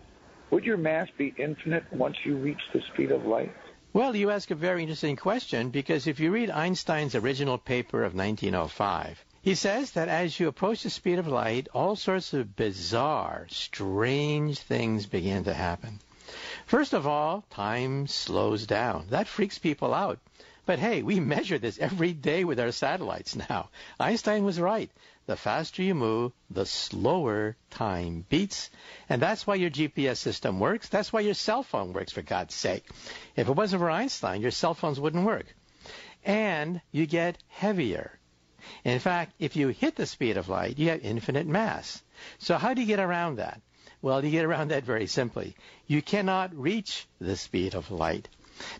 would your mass be infinite once you reach the speed of light? Well, you ask a very interesting question, because if you read Einstein's original paper of 1905, he says that as you approach the speed of light, all sorts of bizarre, strange things begin to happen. First of all, time slows down. That freaks people out. But hey, we measure this every day with our satellites now. Einstein was right. The faster you move, the slower time beats. And that's why your GPS system works. That's why your cell phone works, for God's sake. If it wasn't for Einstein, your cell phones wouldn't work. And you get heavier. In fact, if you hit the speed of light, you have infinite mass. So how do you get around that? Well, you get around that very simply. You cannot reach the speed of light.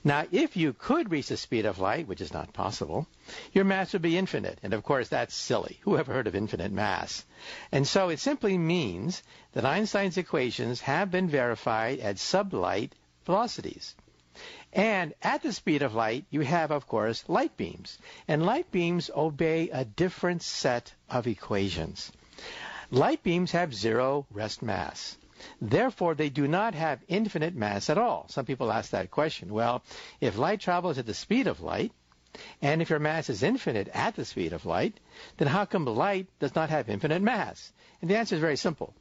Now, if you could reach the speed of light, which is not possible, your mass would be infinite. And, of course, that's silly. Who ever heard of infinite mass? And so it simply means that Einstein's equations have been verified at sublight velocities. And at the speed of light, you have, of course, light beams. And light beams obey a different set of equations. Light beams have zero rest mass. Therefore, they do not have infinite mass at all. Some people ask that question. Well, if light travels at the speed of light, and if your mass is infinite at the speed of light, then how come light does not have infinite mass? And the answer is very simple.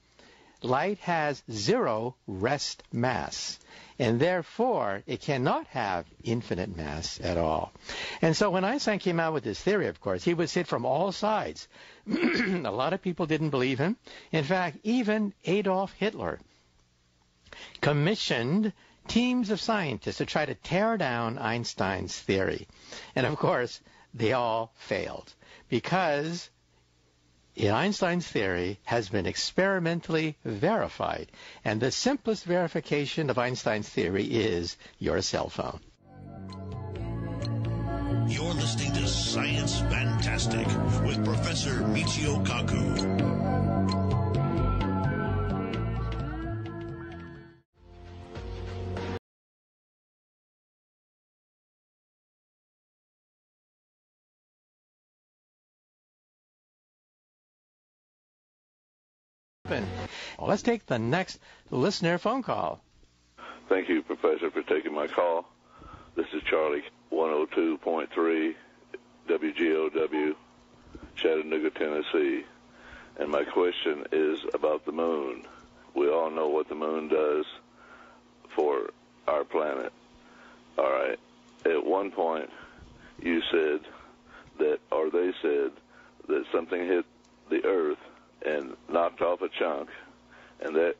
Light has zero rest mass, and therefore it cannot have infinite mass at all. And so when Einstein came out with this theory, of course, he was hit from all sides. A lot of people didn't believe him. In fact, even Adolf Hitler commissioned teams of scientists to try to tear down Einstein's theory. And of course, they all failed, because Einstein's theory has been experimentally verified. And the simplest verification of Einstein's theory is your cell phone. You're listening to Science Fantastic with Professor Michio Kaku. Well, let's take the next listener phone call. Thank you, Professor, for taking my call. This is Charlie, 102.3 WGOW, Chattanooga, Tennessee. And my question is about the moon. We all know what the moon does for our planet. All right. At one point, you said that, or they said, that something hit the Earth and knocked off a chunk, and that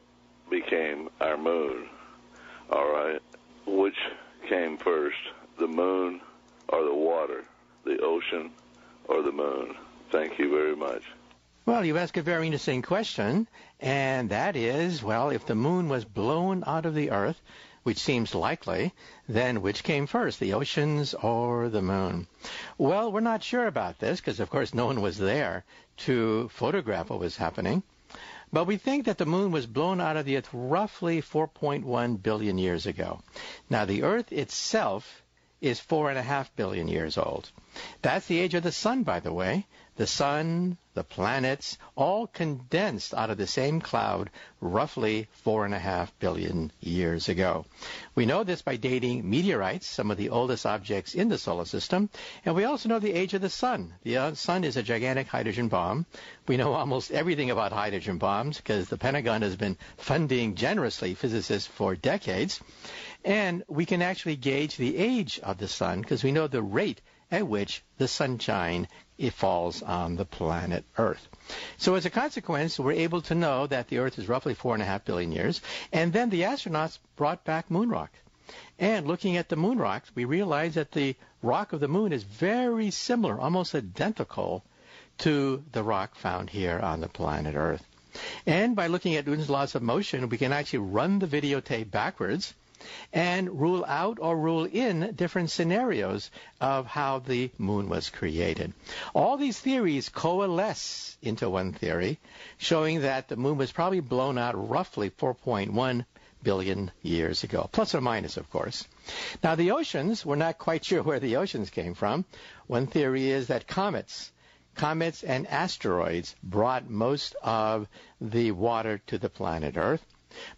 became our moon. All right. Which came first, the moon or the water, the ocean or the moon? Thank you very much. Well, you ask a very interesting question, and that is, well, if the moon was blown out of the Earth, which seems likely, then which came first, the oceans or the moon? Well, we're not sure about this because, of course, no one was there to photograph what was happening. But we think that the moon was blown out of the Earth roughly 4.1 billion years ago. Now, the Earth itself is 4.5 billion years old. That's the age of the sun, by the way. The sun, the planets, all condensed out of the same cloud roughly 4.5 billion years ago. We know this by dating meteorites, some of the oldest objects in the solar system, and we also know the age of the sun. The sun is a gigantic hydrogen bomb. We know almost everything about hydrogen bombs because the Pentagon has been funding generously physicists for decades. And we can actually gauge the age of the sun because we know the rate at which the sunshine falls on the planet Earth. So as a consequence, we're able to know that the Earth is roughly 4.5 billion years. And then the astronauts brought back moon rock. And looking at the moon rocks, we realize that the rock of the moon is very similar, almost identical to the rock found here on the planet Earth. And by looking at Newton's laws of motion, we can actually run the videotape backwards and rule out or rule in different scenarios of how the moon was created. All these theories coalesce into one theory, showing that the moon was probably blown out roughly 4.1 billion years ago, plus or minus, of course. Now, the oceans, we're not quite sure where the oceans came from. One theory is that comets and asteroids brought most of the water to the planet Earth.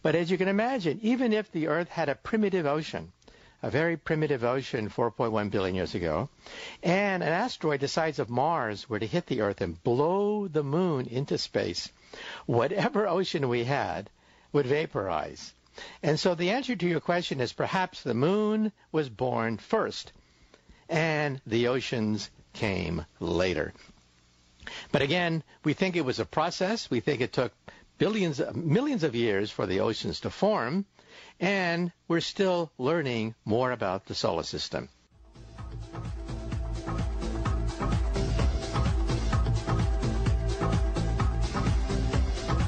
But as you can imagine, even if the Earth had a primitive ocean, a very primitive ocean 4.1 billion years ago, and an asteroid the size of Mars were to hit the Earth and blow the moon into space, whatever ocean we had would vaporize. And so the answer to your question is perhaps the moon was born first, and the oceans came later. But again, we think it was a process. We think it took millions of years for the oceans to form, and we're still learning more about the solar system.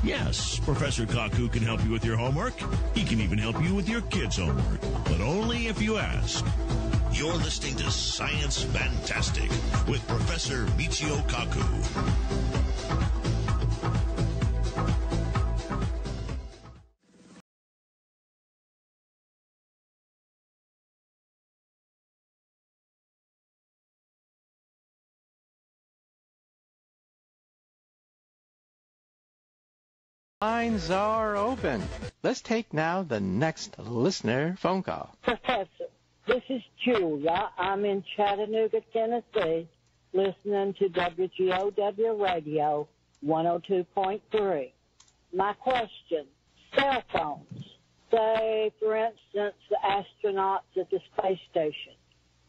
Yes, Professor Kaku can help you with your homework. He can even help you with your kids' homework, but only if you ask. You're listening to Science Fantastic with Professor Michio Kaku. Lines are open. Let's take now the next listener phone call. Professor, this is Julia. I'm in Chattanooga, Tennessee, listening to WGOW Radio 102.3. My question, cell phones. Say, for instance, the astronauts at the space station.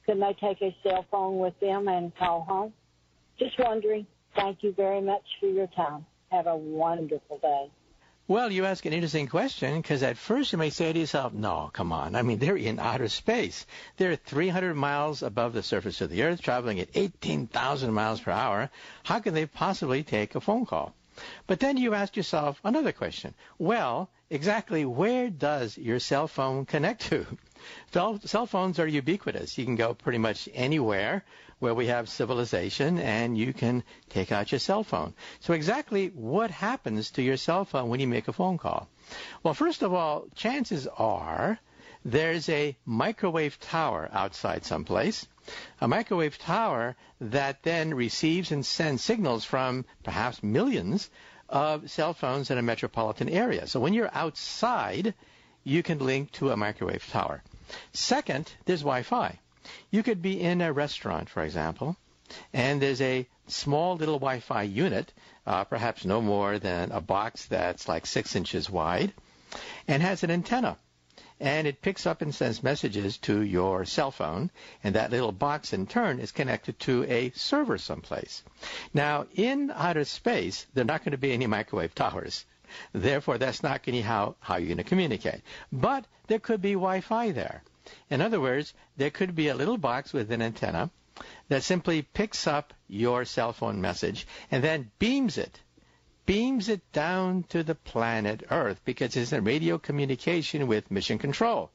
Can they take a cell phone with them and call home? Just wondering. Thank you very much for your time. Have a wonderful day. Well, you ask an interesting question, because at first you may say to yourself, no, come on. I mean, they're in outer space. They're 300 miles above the surface of the Earth, traveling at 18,000 miles per hour. How can they possibly take a phone call? But then you ask yourself another question. Well, exactly where does your cell phone connect to? Cell phones are ubiquitous. You can go pretty much anywhere where we have civilization, and you can take out your cell phone. So exactly what happens to your cell phone when you make a phone call? Well, first of all, chances are there's a microwave tower outside someplace, a microwave tower that then receives and sends signals from perhaps millions of cell phones in a metropolitan area. So when you're outside, you can link to a microwave tower. Second, there's Wi-Fi. You could be in a restaurant, for example, and there's a small little Wi-Fi unit, perhaps no more than a box that's like 6 inches wide, and has an antenna. And it picks up and sends messages to your cell phone, and that little box in turn is connected to a server someplace. Now, in outer space, there are not going to be any microwave towers. Therefore, that's not going to be how you're going to communicate. But there could be Wi-Fi there. In other words, there could be a little box with an antenna that simply picks up your cell phone message and then beams it down to the planet Earth, because it's a radio communication with mission control.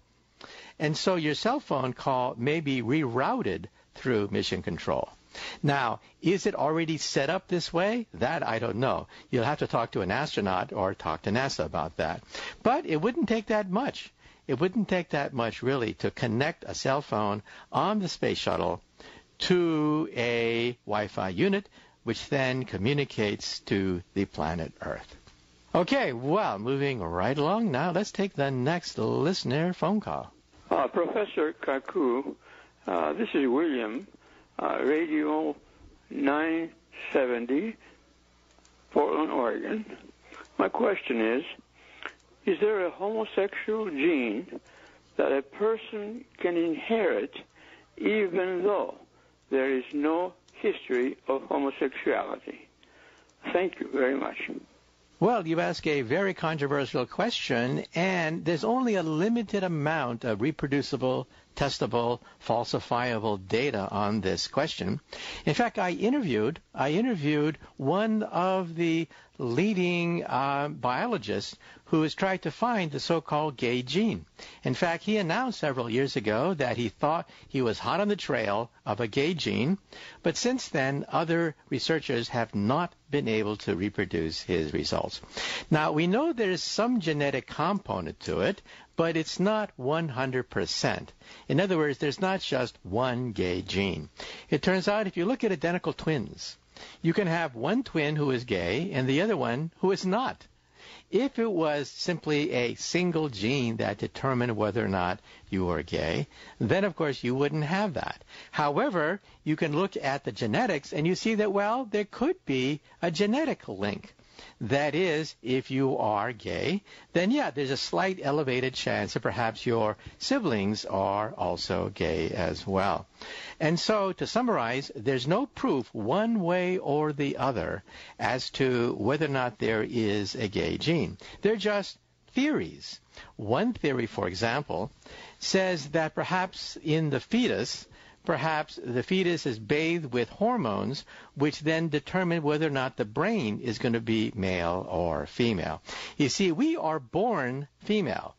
And so your cell phone call may be rerouted through mission control. Now, is it already set up this way? That I don't know. You'll have to talk to an astronaut or talk to NASA about that. But it wouldn't take that much. It wouldn't take that much, really, to connect a cell phone on the space shuttle to a Wi-Fi unit, which then communicates to the planet Earth. Okay, well, moving right along now, let's take the next listener phone call. Professor Kaku, this is William, Radio 970, Portland, Oregon. My question is there a homosexual gene that a person can inherit even though there is no history of homosexuality? Thank you very much. Well, you ask a very controversial question, and there's only a limited amount of reproducible, testable, falsifiable data on this question. In fact, I interviewed one of the leading biologist who has tried to find the so-called gay gene. In fact, he announced several years ago that he thought he was hot on the trail of a gay gene, but since then, other researchers have not been able to reproduce his results. Now, we know there's some genetic component to it, but it's not 100%. In other words, there's not just one gay gene. It turns out if you look at identical twins, you can have one twin who is gay and the other one who is not. If it was simply a single gene that determined whether or not you were gay, then of course you wouldn't have that. However, you can look at the genetics and you see that, well, there could be a genetic link. That is, if you are gay, then yeah, there's a slight elevated chance that perhaps your siblings are also gay as well. And so, to summarize, there's no proof one way or the other as to whether or not there is a gay gene. They're just theories. One theory, for example, says that perhaps in the fetus, perhaps the fetus is bathed with hormones which then determine whether or not the brain is going to be male or female. You see, we are born female.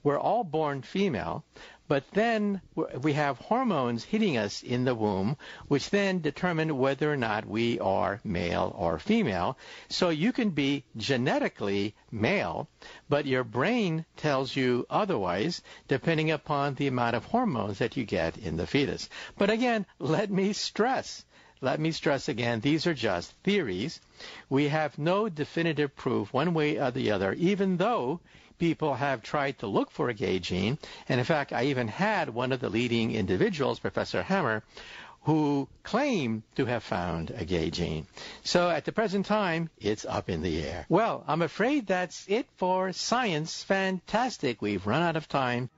We're all born female, but then we have hormones hitting us in the womb, which then determine whether or not we are male or female. So you can be genetically male, but your brain tells you otherwise, depending upon the amount of hormones that you get in the fetus. But again, let me stress again, these are just theories. We have no definitive proof one way or the other, even though people have tried to look for a gay gene. And in fact, I even had one of the leading individuals, Professor Hammer, who claimed to have found a gay gene. So at the present time, it's up in the air. Well, I'm afraid that's it for Science Fantastic. We've run out of time.